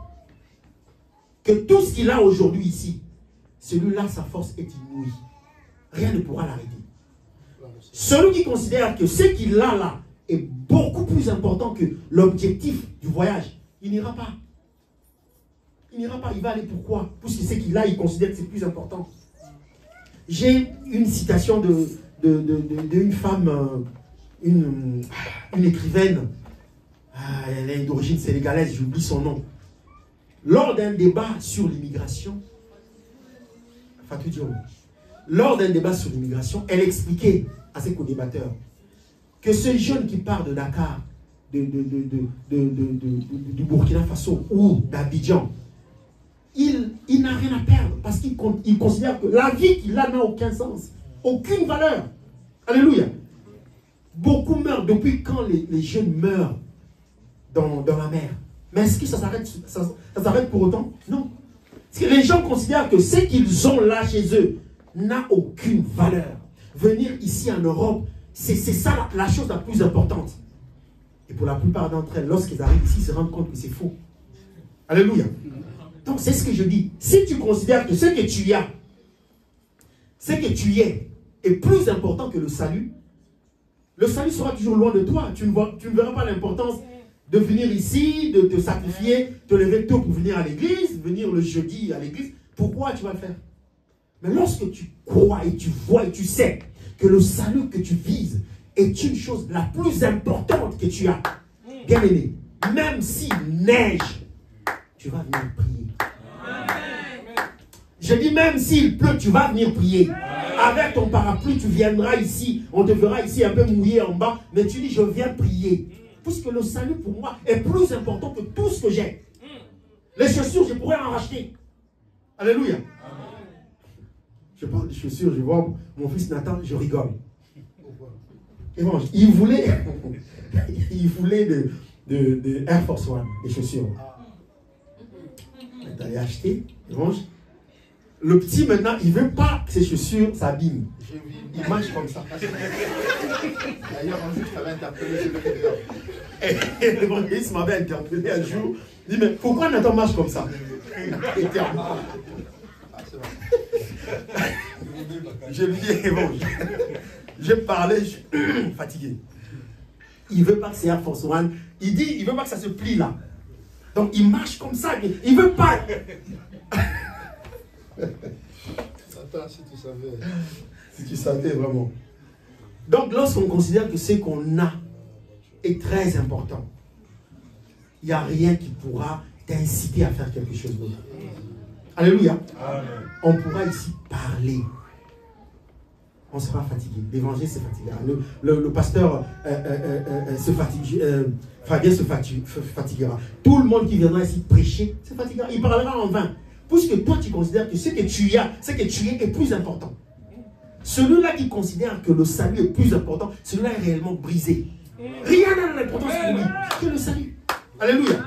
que tout ce qu'il a aujourd'hui ici, celui-là, sa force est inouïe. Rien ne pourra l'arrêter. Celui qui considère que ce qu'il a là est beaucoup plus important que l'objectif du voyage, il n'ira pas. Il n'ira pas, il va aller pourquoi? Puisque ce qu'il a, il considère que c'est plus important. J'ai une citation d'une femme, une écrivaine, elle est d'origine sénégalaise, j'oublie son nom. Lors d'un débat sur l'immigration, Fatou Diop, lors d'un débat sur l'immigration, elle expliquait à ses co-débatteurs que ce jeune qui part de Dakar, du Burkina Faso ou d'Abidjan, il n'a rien à perdre parce qu'il considère que la vie qu'il a n'a aucun sens, aucune valeur. Alléluia. Beaucoup meurent depuis quand les jeunes meurent dans la mer. Mais est-ce que ça s'arrête pour autant? Non. Parce que les gens considèrent que ce qu'ils ont là chez eux n'a aucune valeur. Venir ici en Europe, c'est ça la chose la plus importante. Et pour la plupart d'entre elles, lorsqu'elles arrivent ici, ils se rendent compte que c'est faux. Alléluia. Donc c'est ce que je dis. Si tu considères que ce que tu as, ce que tu es, est plus important que le salut sera toujours loin de toi. Tu ne verras pas l'importance de venir ici, de te sacrifier, te lever tôt pour venir à l'église, venir le jeudi à l'église. Pourquoi tu vas le faire? Mais lorsque tu crois et tu vois et tu sais que le salut que tu vises est une chose la plus importante que tu as, bien aimé, même s'il neige, tu vas venir prier. Je dis même s'il pleut, tu vas venir prier. Avec ton parapluie, tu viendras ici. On te verra ici un peu mouillé en bas. Mais tu dis, je viens prier. Puisque le salut pour moi est plus important que tout ce que j'ai. Les chaussures, je pourrais en racheter. Alléluia. Je parle des chaussures, je vois mon fils Nathan, je rigole. Et bon, il voulait de Air Force One, des chaussures. Il est allé acheter, et bon, le petit maintenant, il ne veut pas que ses chaussures s'abîment. Il marche comme ça. D'ailleurs, un jour, je t'avais interpellé sur le vidéo. Et l'évangéliste m'avait interpellé un jour. Il dit, mais pourquoi Nathan marche comme ça? Je lui dis, bon, je parlais, je suis fatigué. Il ne veut pas que c'est Air Force One. Il dit, il ne veut pas que ça se plie là. Donc il marche comme ça. Il ne veut pas. Attends, si tu savais. Si tu savais vraiment. Donc lorsqu'on considère que ce qu'on a est très important, il n'y a rien qui pourra t'inciter à faire quelque chose d'autre. Alléluia. Amen. On pourra ici parler. On sera fatigué. L'évangile se fatiguera. Le pasteur se fatigue. Fabien se fatiguera. Tout le monde qui viendra ici prêcher se fatiguera. Il parlera en vain. Puisque toi tu considères que ce que tu as, ce que tu es est plus important. Celui-là qui considère que le salut est plus important, celui-là est réellement brisé. Rien n'a l'importance pour lui que le salut. Alléluia.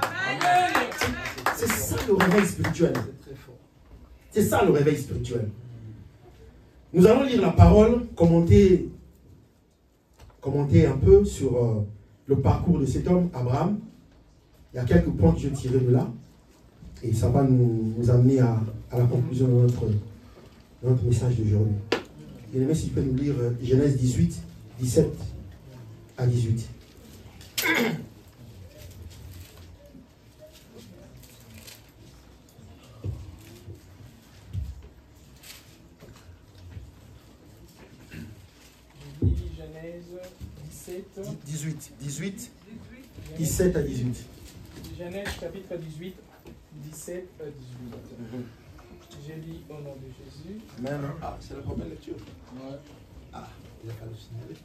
C'est ça le réveil spirituel. C'est ça le réveil spirituel. Nous allons lire la parole, commenter un peu sur le parcours de cet homme, Abraham. Il y a quelques points que je tirerai de là. Et ça va nous amener à la conclusion de notre message d'aujourd'hui. Bien-aimé, si tu peux nous lire Genèse 18, 17 à 18. Genèse 17 à 18. Genèse chapitre 18, 17 à 18. Je lis au nom de Jésus. Amen. Ah, c'est la première lecture. Ouais. Ah, il a pas le signaler.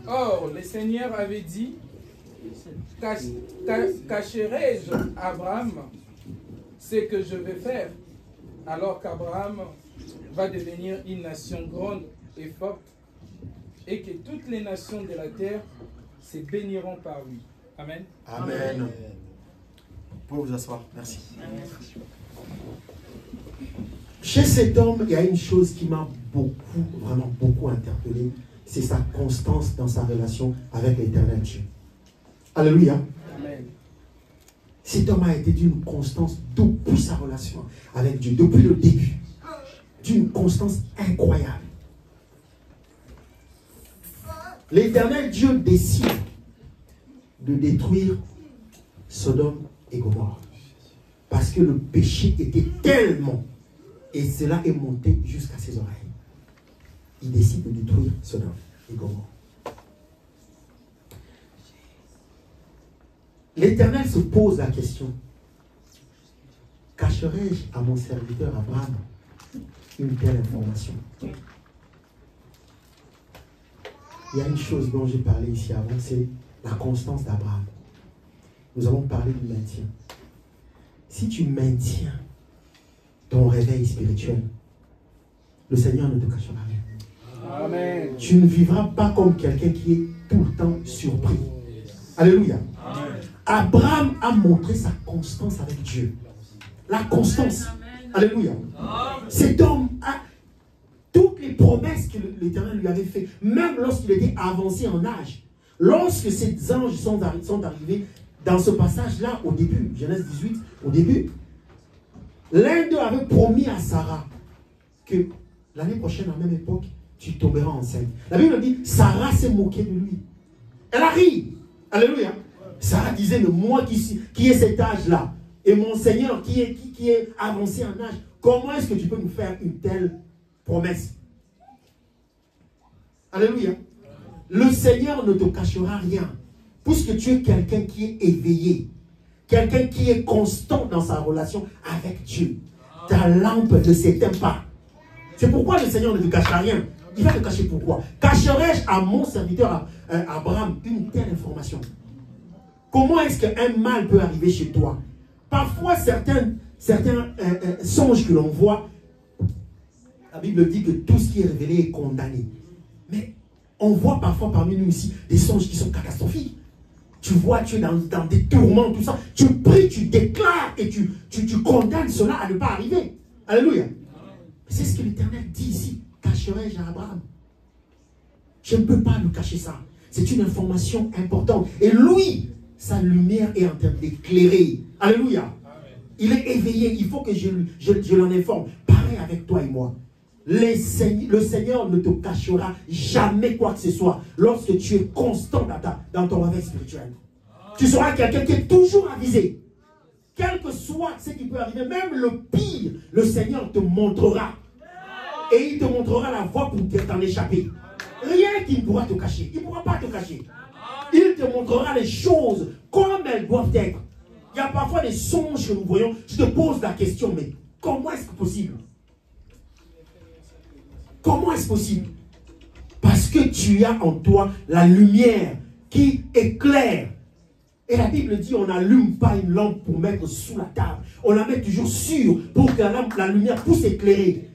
Or, le Seigneur avait dit, cacherai-je à Abraham ce que je vais faire, alors qu'Abraham va devenir une nation grande et forte, et que toutes les nations de la terre se béniront par lui. Amen. Amen. Vous pouvez vous asseoir. Merci. Chez cet homme, il y a une chose qui m'a vraiment beaucoup interpellé. C'est sa constance dans sa relation avec l'Éternel Dieu. Alléluia. Amen. Cet homme a été d'une constance depuis sa relation avec Dieu, depuis le début. D'une constance incroyable. L'Éternel Dieu décide de détruire Sodome et Gomorrhe. Parce que le péché était tellement, et cela est monté jusqu'à ses oreilles. Il décide de détruire Sodome et Gomorrhe. L'Éternel se pose la question: cacherai-je à mon serviteur Abraham une telle information? Il y a une chose dont j'ai parlé ici avant, c'est la constance d'Abraham. Nous avons parlé du maintien. Si tu maintiens ton réveil spirituel, le Seigneur ne te cachera rien. Amen. Tu ne vivras pas comme quelqu'un qui est tout le temps surpris. Alléluia. Amen. Abraham a montré sa constance avec Dieu. La constance. Alléluia. Cet homme a toutes les promesses que l'Éternel lui avait faites, même lorsqu'il était avancé en âge. Lorsque ces anges sont arrivés dans ce passage-là, au début, Genèse 18, au début, l'un d'eux avait promis à Sarah que l'année prochaine, à la même époque, tu tomberas enceinte. La Bible dit, Sarah s'est moquée de lui. Elle a ri. Alléluia. Sarah disait, mais moi qui ai cet âge-là, et mon Seigneur qui est avancé en âge, comment est-ce que tu peux nous faire une telle promesse? Alléluia. Le Seigneur ne te cachera rien, puisque tu es quelqu'un qui est éveillé, quelqu'un qui est constant dans sa relation avec Dieu. Ta lampe ne s'éteint pas. C'est pourquoi le Seigneur ne te cachera rien. Il va te cacher pourquoi? Cacherai-je à mon serviteur Abraham une telle information? Comment est-ce qu'un mal peut arriver chez toi? Parfois, certains songes que l'on voit, la Bible dit que tout ce qui est révélé est condamné. Mais on voit parfois parmi nous ici des songes qui sont catastrophiques. Tu vois, tu es dans des tourments, tout ça. Tu pries, tu déclares et tu condamnes cela à ne pas arriver. Alléluia. C'est ce que l'Éternel dit ici. Cacherai-je à Abraham? Je ne peux pas lui cacher ça. C'est une information importante. Et lui, sa lumière est en train d'éclairer. Alléluia. Amen. Il est éveillé. Il faut que je l'en informe. Pareil avec toi et moi. Le Seigneur ne te cachera jamais quoi que ce soit lorsque tu es constant dans ton réveil spirituel. Tu seras quelqu'un qui est toujours avisé. Quel que soit ce qui peut arriver, même le pire, le Seigneur te montrera. Et il te montrera la voie pour t'en échapper. Rien qui ne pourra te cacher. Il ne pourra pas te cacher. Il te montrera les choses comme elles doivent être. Il y a parfois des songes que nous voyons. Je te pose la question, mais comment est-ce possible? Comment est-ce possible? Parce que tu as en toi la lumière qui éclaire. Et la Bible dit, on n'allume pas une lampe pour mettre sous la table. On la met toujours sur pour que la lumière puisse éclairer.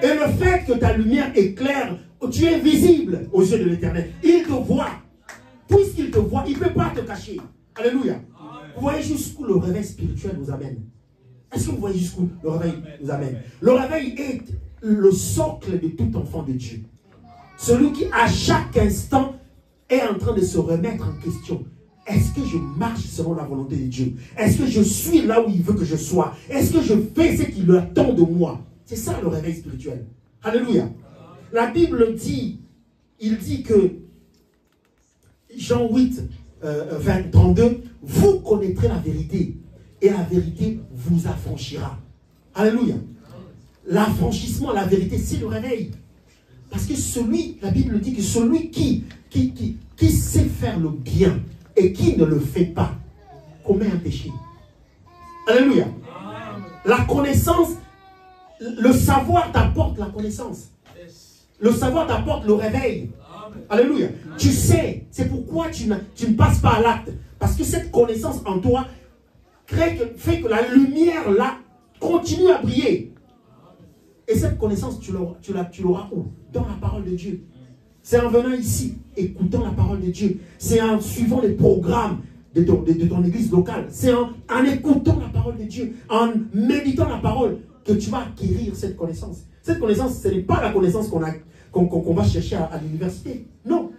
Et le fait que ta lumière éclaire, tu es visible aux yeux de l'Éternel. Il te voit. Puisqu'il te voit, il ne peut pas te cacher. Alléluia. Amen. Vous voyez jusqu'où le réveil spirituel nous amène? Est-ce que vous voyez jusqu'où le réveil nous amène? Le réveil est le socle de tout enfant de Dieu. Celui qui, à chaque instant, est en train de se remettre en question. Est-ce que je marche selon la volonté de Dieu? Est-ce que je suis là où il veut que je sois? Est-ce que je fais ce qu'il attend de moi? C'est ça le réveil spirituel. Alléluia. La Bible dit, il dit que, Jean 8, 32, vous connaîtrez la vérité et la vérité vous affranchira. Alléluia. L'affranchissement, la vérité, c'est le réveil. Parce que la Bible dit que celui qui sait faire le bien et qui ne le fait pas, commet un péché. Alléluia. La connaissance, le savoir t'apporte la connaissance. Le savoir t'apporte le réveil. Alléluia. Tu sais, c'est pourquoi tu ne passes pas à l'acte. Parce que cette connaissance en toi fait que la lumière là continue à briller. Et cette connaissance, tu l'auras où? Dans la parole de Dieu. C'est en venant ici, écoutant la parole de Dieu. C'est en suivant les programmes de ton église locale. C'est en écoutant la parole de Dieu, en méditant la parole, que tu vas acquérir cette connaissance. Cette connaissance, ce n'est pas la connaissance qu'on va chercher à l'université. Non.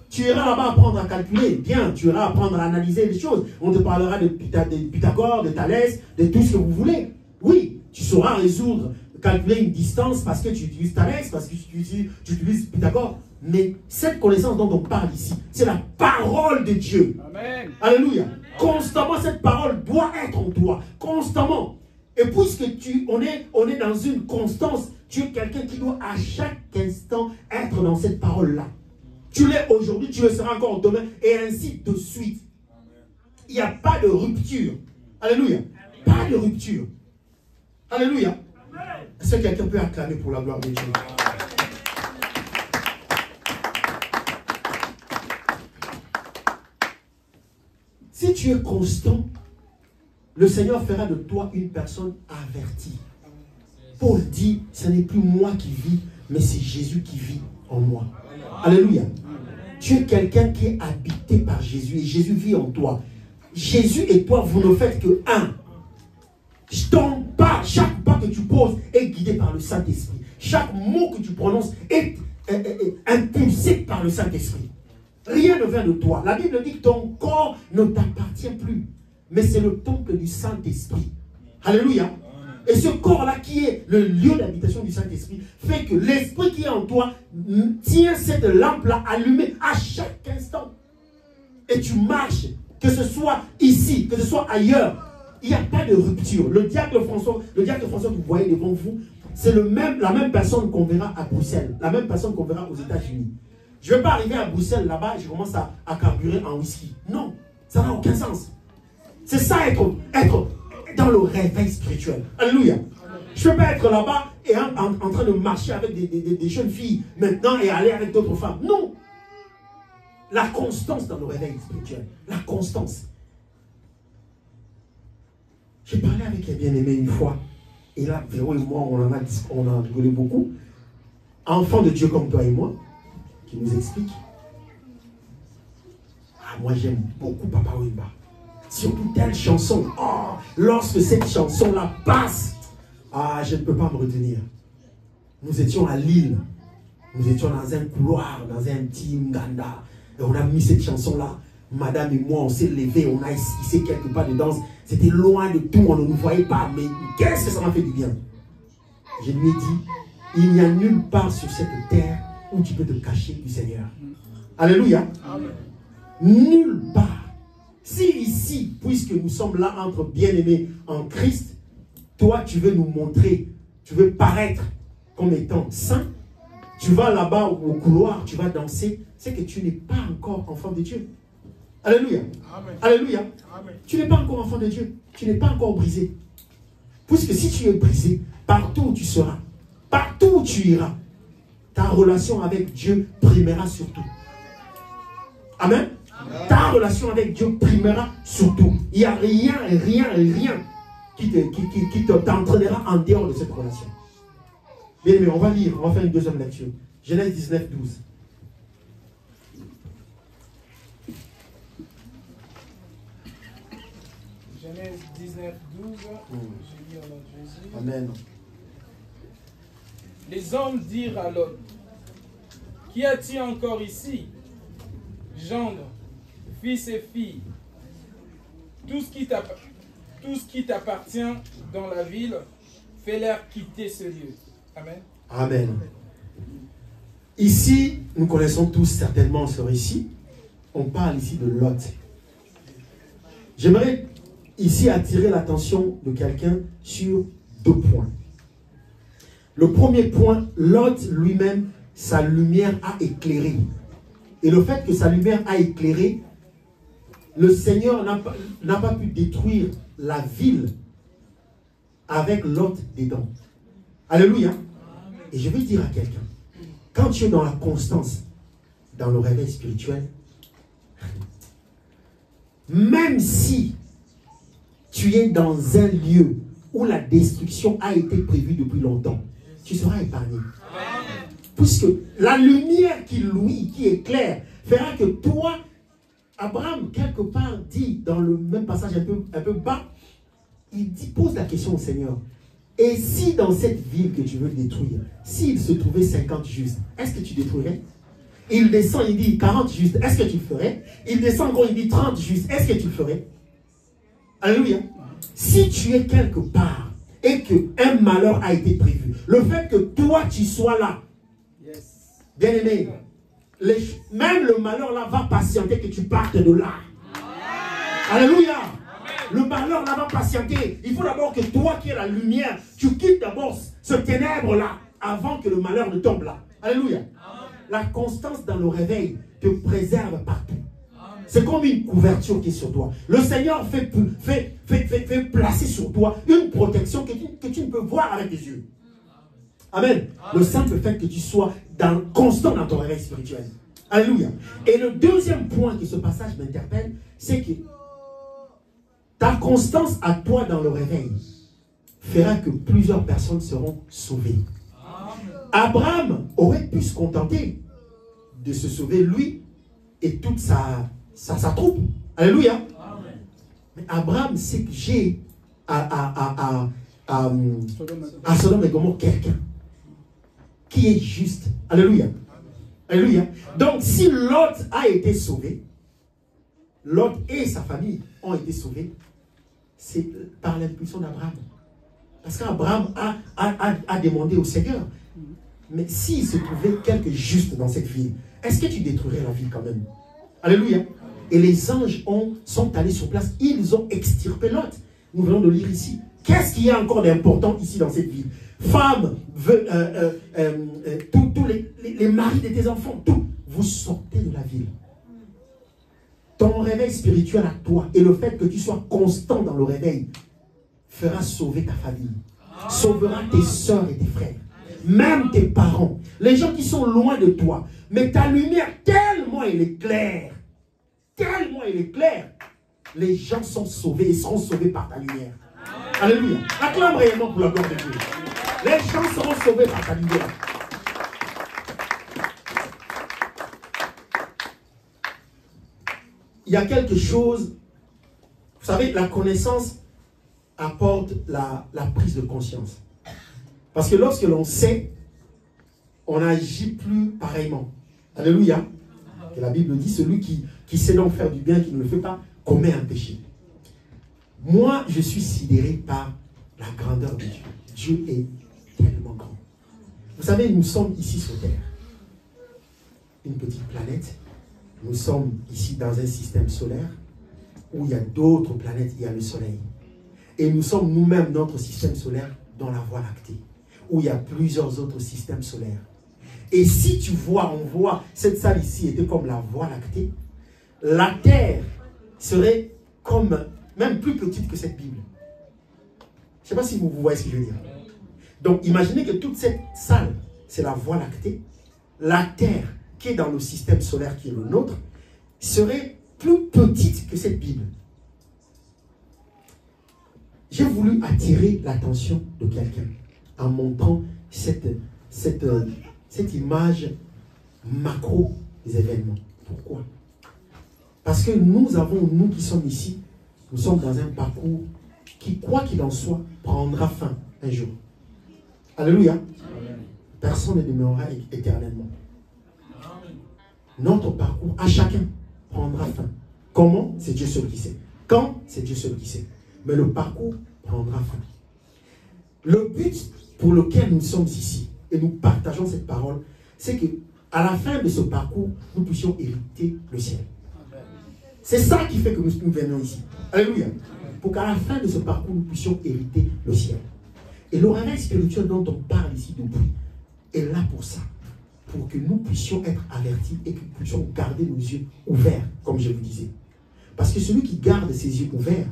Tu iras là-bas apprendre à calculer. Bien, tu iras apprendre à analyser les choses. On te parlera de Pythagore, de Thalès, de tout ce que vous voulez. Oui, tu sauras résoudre, calculer une distance parce que tu utilises Thalès, parce que tu utilises Pythagore. Mais cette connaissance dont on parle ici, c'est la parole de Dieu. Amen. Alléluia. Amen. Constamment, cette parole doit être en toi. Constamment. Et puisque on est dans une constance, tu es quelqu'un qui doit à chaque instant être dans cette parole-là. Tu l'es aujourd'hui, tu le seras encore demain, et ainsi de suite. Il n'y a pas de rupture. Alléluia. Pas de rupture. Alléluia. Est-ce que quelqu'un peut acclamer pour la gloire de Dieu? Si tu es constant, le Seigneur fera de toi une personne avertie. Paul dit, ce n'est plus moi qui vis, mais c'est Jésus qui vit en moi. Alléluia. Tu es quelqu'un qui est habité par Jésus et Jésus vit en toi. Jésus et toi, vous ne faites que un. Ton pas, chaque pas que tu poses est guidé par le Saint-Esprit. chaque mot que tu prononces est impulsé par le Saint-Esprit. Rien ne vient de toi. La Bible dit que ton corps ne t'appartient plus, mais c'est le temple du Saint-Esprit. Alléluia. Et ce corps-là qui est le lieu d'habitation du Saint-Esprit fait que l'Esprit qui est en toi tient cette lampe-là allumée à chaque instant. Et tu marches, que ce soit ici, que ce soit ailleurs. Il n'y a pas de rupture. Le diacre François que vous voyez devant vous, c'est la même personne qu'on verra à Bruxelles, la même personne qu'on verra aux États-Unis. Je ne vais pas arriver à Bruxelles, là-bas, et je commence à carburer en whisky. Non, ça n'a aucun sens. C'est ça, être dans le réveil spirituel. Alléluia. Je ne peux pas être là-bas et en train de marcher avec des jeunes filles maintenant et aller avec d'autres femmes. Non. La constance dans le réveil spirituel. La constance. J'ai parlé avec un bien-aimé une fois. Et là, Véro et moi, on a rigolé beaucoup. Enfant de Dieu comme toi et moi, qui nous explique. Ah, moi, j'aime beaucoup Papa Wemba. Surtout telle chanson. Oh, lorsque cette chanson-là passe, ah, je ne peux pas me retenir. Nous étions à Lille. Nous étions dans un couloir, dans un petit Nganda. Et on a mis cette chanson-là. Madame et moi, on s'est levés, on a esquissé quelques pas de danse. C'était loin de tout, on ne nous voyait pas. Mais qu'est-ce que ça m'a fait du bien? Je lui ai dit, il n'y a nulle part sur cette terre où tu peux te cacher du Seigneur. Alléluia. Amen. Nulle part. Si ici, puisque nous sommes là entre bien-aimés en Christ, toi tu veux nous montrer, tu veux paraître comme étant saint, tu vas là-bas au couloir, tu vas danser, c'est que tu n'es pas encore enfant de Dieu. Alléluia. Amen. Alléluia. Amen. Tu n'es pas encore enfant de Dieu. Tu n'es pas encore brisé. Puisque si tu es brisé, partout où tu seras, partout où tu iras, ta relation avec Dieu primera surtout. Amen. Amen. Ta relation avec Dieu primera surtout. Il n'y a rien qui t'entraînera en dehors de cette relation. Bien, mais on va lire, on va faire une deuxième lecture. Genèse 19, 12. Genèse 19, 12. Je lis au nom de Jésus. Amen. Les hommes dirent à Lot, qu'y a-t-il encore ici? Gendre, fils et filles, tout ce qui t'appartient dans la ville, fais-leur quitter ce lieu. Amen. Amen. Ici, nous connaissons tous certainement ce récit. On parle ici de Lot. J'aimerais ici attirer l'attention de quelqu'un sur deux points. Le premier point, Lot lui-même, sa lumière a éclairé. Et le fait que sa lumière a éclairé, le Seigneur n'a pas pu détruire la ville avec Lot dedans. Alléluia. Et je vais dire à quelqu'un, quand tu es dans la constance, dans le réveil spirituel, même si tu es dans un lieu où la destruction a été prévue depuis longtemps, tu seras épargné. Puisque la lumière qui luit, qui éclaire, fera que toi, Abraham, quelque part, dit dans le même passage un peu bas, il pose la question au Seigneur. Et si dans cette ville que tu veux détruire, s'il se trouvait 50 justes, est-ce que tu détruirais? Il descend, il dit 40 justes, est-ce que tu le ferais? Il descend encore, il dit 30 justes, est-ce que tu le ferais? Alléluia. Si tu es quelque part et qu'un malheur a été prévu, le fait que toi tu sois là, bien aimé, même le malheur là va patienter que tu partes de là. Alléluia. Le malheur là va patienter. Il faut d'abord que toi qui es la lumière, tu quittes d'abord ce ténèbre là avant que le malheur ne tombe là. Alléluia. La constance dans le réveil te préserve partout. C'est comme une couverture qui est sur toi. Le Seigneur fait placer sur toi une protection que tu ne peux voir avec tes yeux. Amen. Le simple fait que tu sois constant dans ton réveil spirituel. Alléluia. Et le deuxième point que ce passage m'interpelle, c'est que ta constance à toi dans le réveil fera que plusieurs personnes seront sauvées. Abraham aurait pu se contenter de se sauver lui et toute sa troupe. Alléluia. Mais Abraham sait que j'ai à Sodome et Gomorrhe quelqu'un qui est juste. Alléluia. Alléluia. Donc, si Lot a été sauvé, Lot et sa famille ont été sauvés, c'est par l'impulsion d'Abraham. Parce qu'Abraham a demandé au Seigneur, mais s'il se trouvait quelques justes dans cette ville, est-ce que tu détruirais la ville quand même? Alléluia. Et les anges sont allés sur place, ils ont extirpé Lot. Nous venons de lire ici. Qu'est-ce qu'il y a encore d'important ici dans cette ville? Femmes, tous les maris de tes enfants, tout. Vous sortez de la ville. Ton réveil spirituel à toi et le fait que tu sois constant dans le réveil fera sauver ta famille. Sauvera tes soeurs et tes frères. Même tes parents. Les gens qui sont loin de toi. Mais ta lumière, tellement elle est claire. Tellement elle est claire. Les gens sont sauvés et seront sauvés par ta lumière. Alléluia. Acclame réellement pour la gloire de Dieu. Les gens seront sauvés par ta lumière. Il y a quelque chose, vous savez, la connaissance apporte la prise de conscience. Parce que lorsque l'on sait, on n'agit plus pareillement. Alléluia. Et la Bible dit, celui qui sait donc faire du bien, qui ne le fait pas, commet un péché. Moi, je suis sidéré par la grandeur de Dieu. Dieu est tellement grand. Vous savez, nous sommes ici sur Terre. Une petite planète. Nous sommes ici dans un système solaire où il y a d'autres planètes, il y a le Soleil. Et nous sommes nous-mêmes notre système solaire dans la Voie lactée, où il y a plusieurs autres systèmes solaires. Et si tu vois, on voit, cette salle ici était comme la Voie lactée, la Terre serait comme, même plus petite que cette Bible. Je ne sais pas si vous voyez ce que je veux dire. Donc imaginez que toute cette salle, c'est la Voie lactée. La Terre, qui est dans le système solaire qui est le nôtre, serait plus petite que cette Bible. J'ai voulu attirer l'attention de quelqu'un en montrant cette image macro des événements. Pourquoi? Parce que nous qui sommes ici, nous sommes dans un parcours qui, quoi qu'il en soit, prendra fin un jour. Alléluia. Amen. Personne ne demeurera éternellement. Notre parcours, à chacun, prendra fin. Comment? C'est Dieu seul qui sait. Quand? C'est Dieu seul qui sait. Mais le parcours prendra fin. Le but pour lequel nous sommes ici, et nous partageons cette parole, c'est qu'à la fin de ce parcours, nous puissions hériter le ciel. C'est ça qui fait que nous venons ici. Alléluia. Pour qu'à la fin de ce parcours, nous puissions hériter le ciel. Et le réveil spirituel dont on parle ici depuis est là pour ça. Pour que nous puissions être avertis et que nous puissions garder nos yeux ouverts, comme je vous disais. Parce que celui qui garde ses yeux ouverts,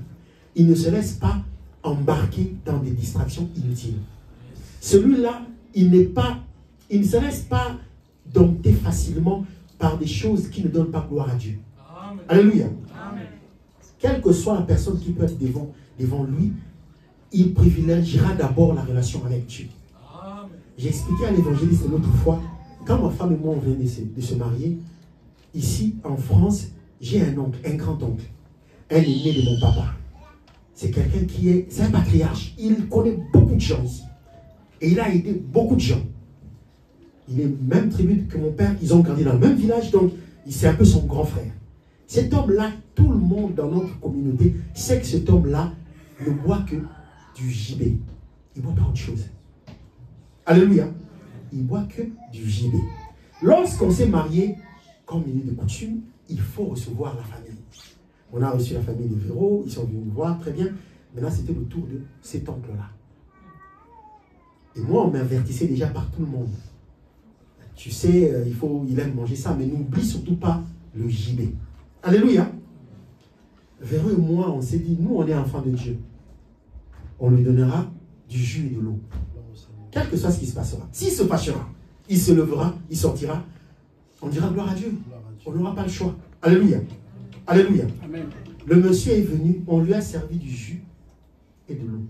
il ne se laisse pas embarquer dans des distractions inutiles. Celui-là, il ne se laisse pas dompter facilement par des choses qui ne donnent pas gloire à Dieu. Amen. Alléluia. Amen. Quelle que soit la personne qui peut être devant lui, il privilégiera d'abord la relation avec Dieu. J'ai expliqué à l'évangéliste l'autre fois, quand ma femme et moi on vient de se marier, ici en France, j'ai un oncle, un grand-oncle, un aîné de mon papa. C'est quelqu'un c'est un patriarche. Il connaît beaucoup de gens ici. Et il a aidé beaucoup de gens. Il est même tribu que mon père, ils ont grandi dans le même village, donc c'est un peu son grand frère. Cet homme-là, tout le monde dans notre communauté sait que cet homme-là ne boit que du gibet. Il ne boit pas autre chose. Alléluia. Il ne boit que du gibet. Lorsqu'on s'est marié, comme il est de coutume, il faut recevoir la famille. On a reçu la famille de Véro, ils sont venus nous voir, très bien. Maintenant, c'était le tour de cet oncle-là. Et moi, on m'avertissait déjà par tout le monde. Tu sais, il aime manger ça, mais n'oublie surtout pas le gibet. Alléluia. Véro et moi, on s'est dit, nous, on est enfants de Dieu. On lui donnera du jus et de l'eau. Quel que soit ce qui se passera. S'il se fâchera, il se levera, il sortira. On dira gloire à Dieu. On n'aura pas le choix. Alléluia. Alléluia. Amen. Le monsieur est venu, on lui a servi du jus et de l'eau.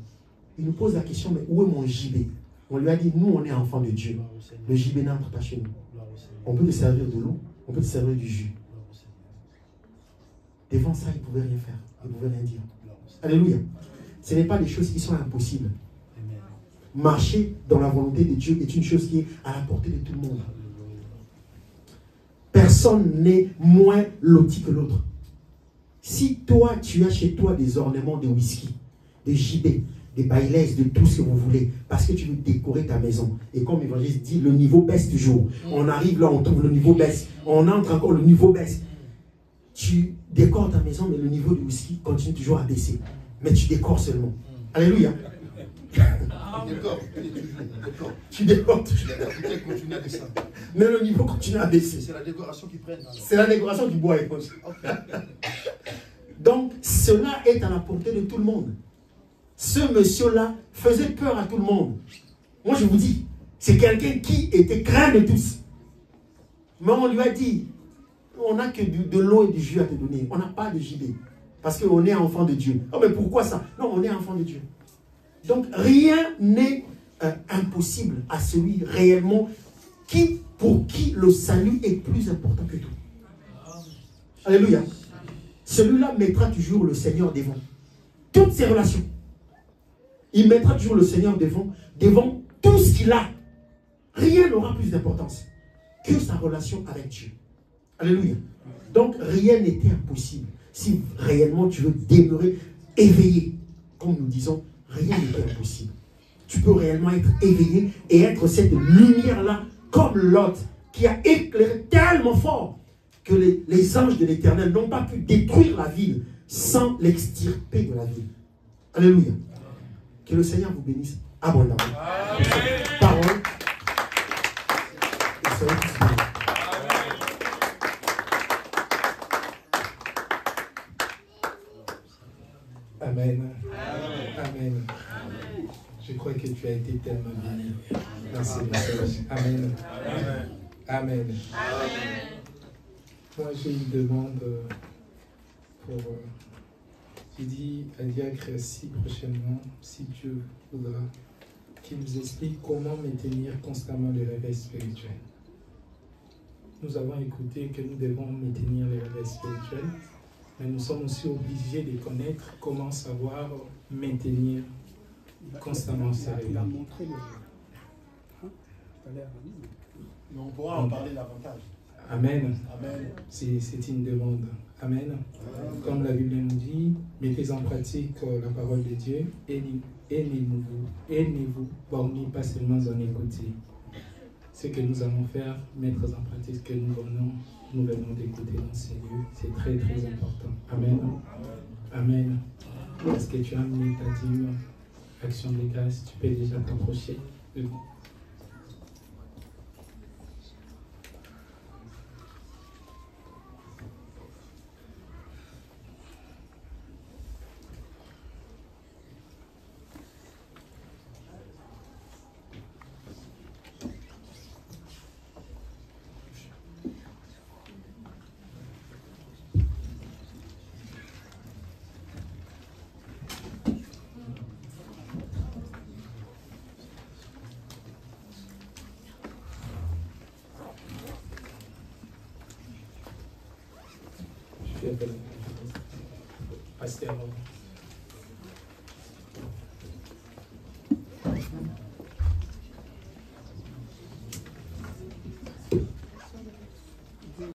Il nous pose la question, mais où est mon gibet? On lui a dit, nous, on est enfants de Dieu. Le gibet n'entre pas chez nous. On peut te servir de l'eau, on peut te servir du jus. Devant ça, il ne pouvait rien faire. Il ne pouvait rien dire. Alléluia. Ce n'est pas des choses qui sont impossibles. marcher dans la volonté de Dieu est une chose qui est à la portée de tout le monde. Personne n'est moins loti que l'autre. Si toi, tu as chez toi des ornements de whisky, des gibets, des bailaises, de tout ce que vous voulez, parce que tu veux décorer ta maison. Et comme l'évangile dit, le niveau baisse toujours. On arrive là, on trouve le niveau baisse. On entre encore, le niveau baisse. Tu décores ta maison, mais le niveau du whisky continue toujours à baisser. Mais tu décores seulement. Alléluia. Tu décores toujours. Mais le niveau continue à baisser. C'est la décoration qui prenne. C'est la décoration du bois. Donc, cela est à la portée de tout le monde. Ce monsieur-là faisait peur à tout le monde. Moi, je vous dis, c'est quelqu'un qui était craint de tous. Mais on lui a dit, on n'a que de l'eau et du jus à te donner. On n'a pas de gibet. Parce qu'on est enfant de Dieu. Oh, mais pourquoi ça? Non, on est enfant de Dieu. Donc, rien n'est impossible à celui réellement pour qui le salut est plus important que tout. Alléluia. Celui-là mettra toujours le Seigneur devant toutes ses relations. Il mettra toujours le Seigneur devant tout ce qu'il a. Rien n'aura plus d'importance que sa relation avec Dieu. Alléluia. Donc, rien n'était impossible. Si réellement tu veux demeurer éveillé, comme nous disons, rien n'était impossible. Tu peux réellement être éveillé et être cette lumière-là, comme Lot, qui a éclairé tellement fort que les anges de l'Éternel n'ont pas pu détruire la ville sans l'extirper de la ville. Alléluia. Que le Seigneur vous bénisse abondamment. Parole. Amen. Amen. Je crois que tu as été tellement béni dans ces messages. Amen. Amen. Moi, j'ai une demande pour... J'ai dit à Diacre si prochainement, si Dieu voudra, qu'il nous explique comment maintenir constamment le réveil spirituel. Nous avons écouté que nous devons maintenir le réveil spirituel, mais nous sommes aussi obligés de connaître comment savoir maintenir constamment ce réveil. On pourra en parler davantage. Amen. Amen. C'est une demande. Amen. Comme la Bible nous dit, mettez en pratique la parole de Dieu et ne vous bornez pas seulement en écouter. Ce que nous allons faire, mettre en pratique ce que nous venons d'écouter dans ces lieux, c'est très très important. Amen. Amen. Est-ce que tu as amené ta dîme, action de grâce, tu peux déjà t'approcher de vous. Pasteur.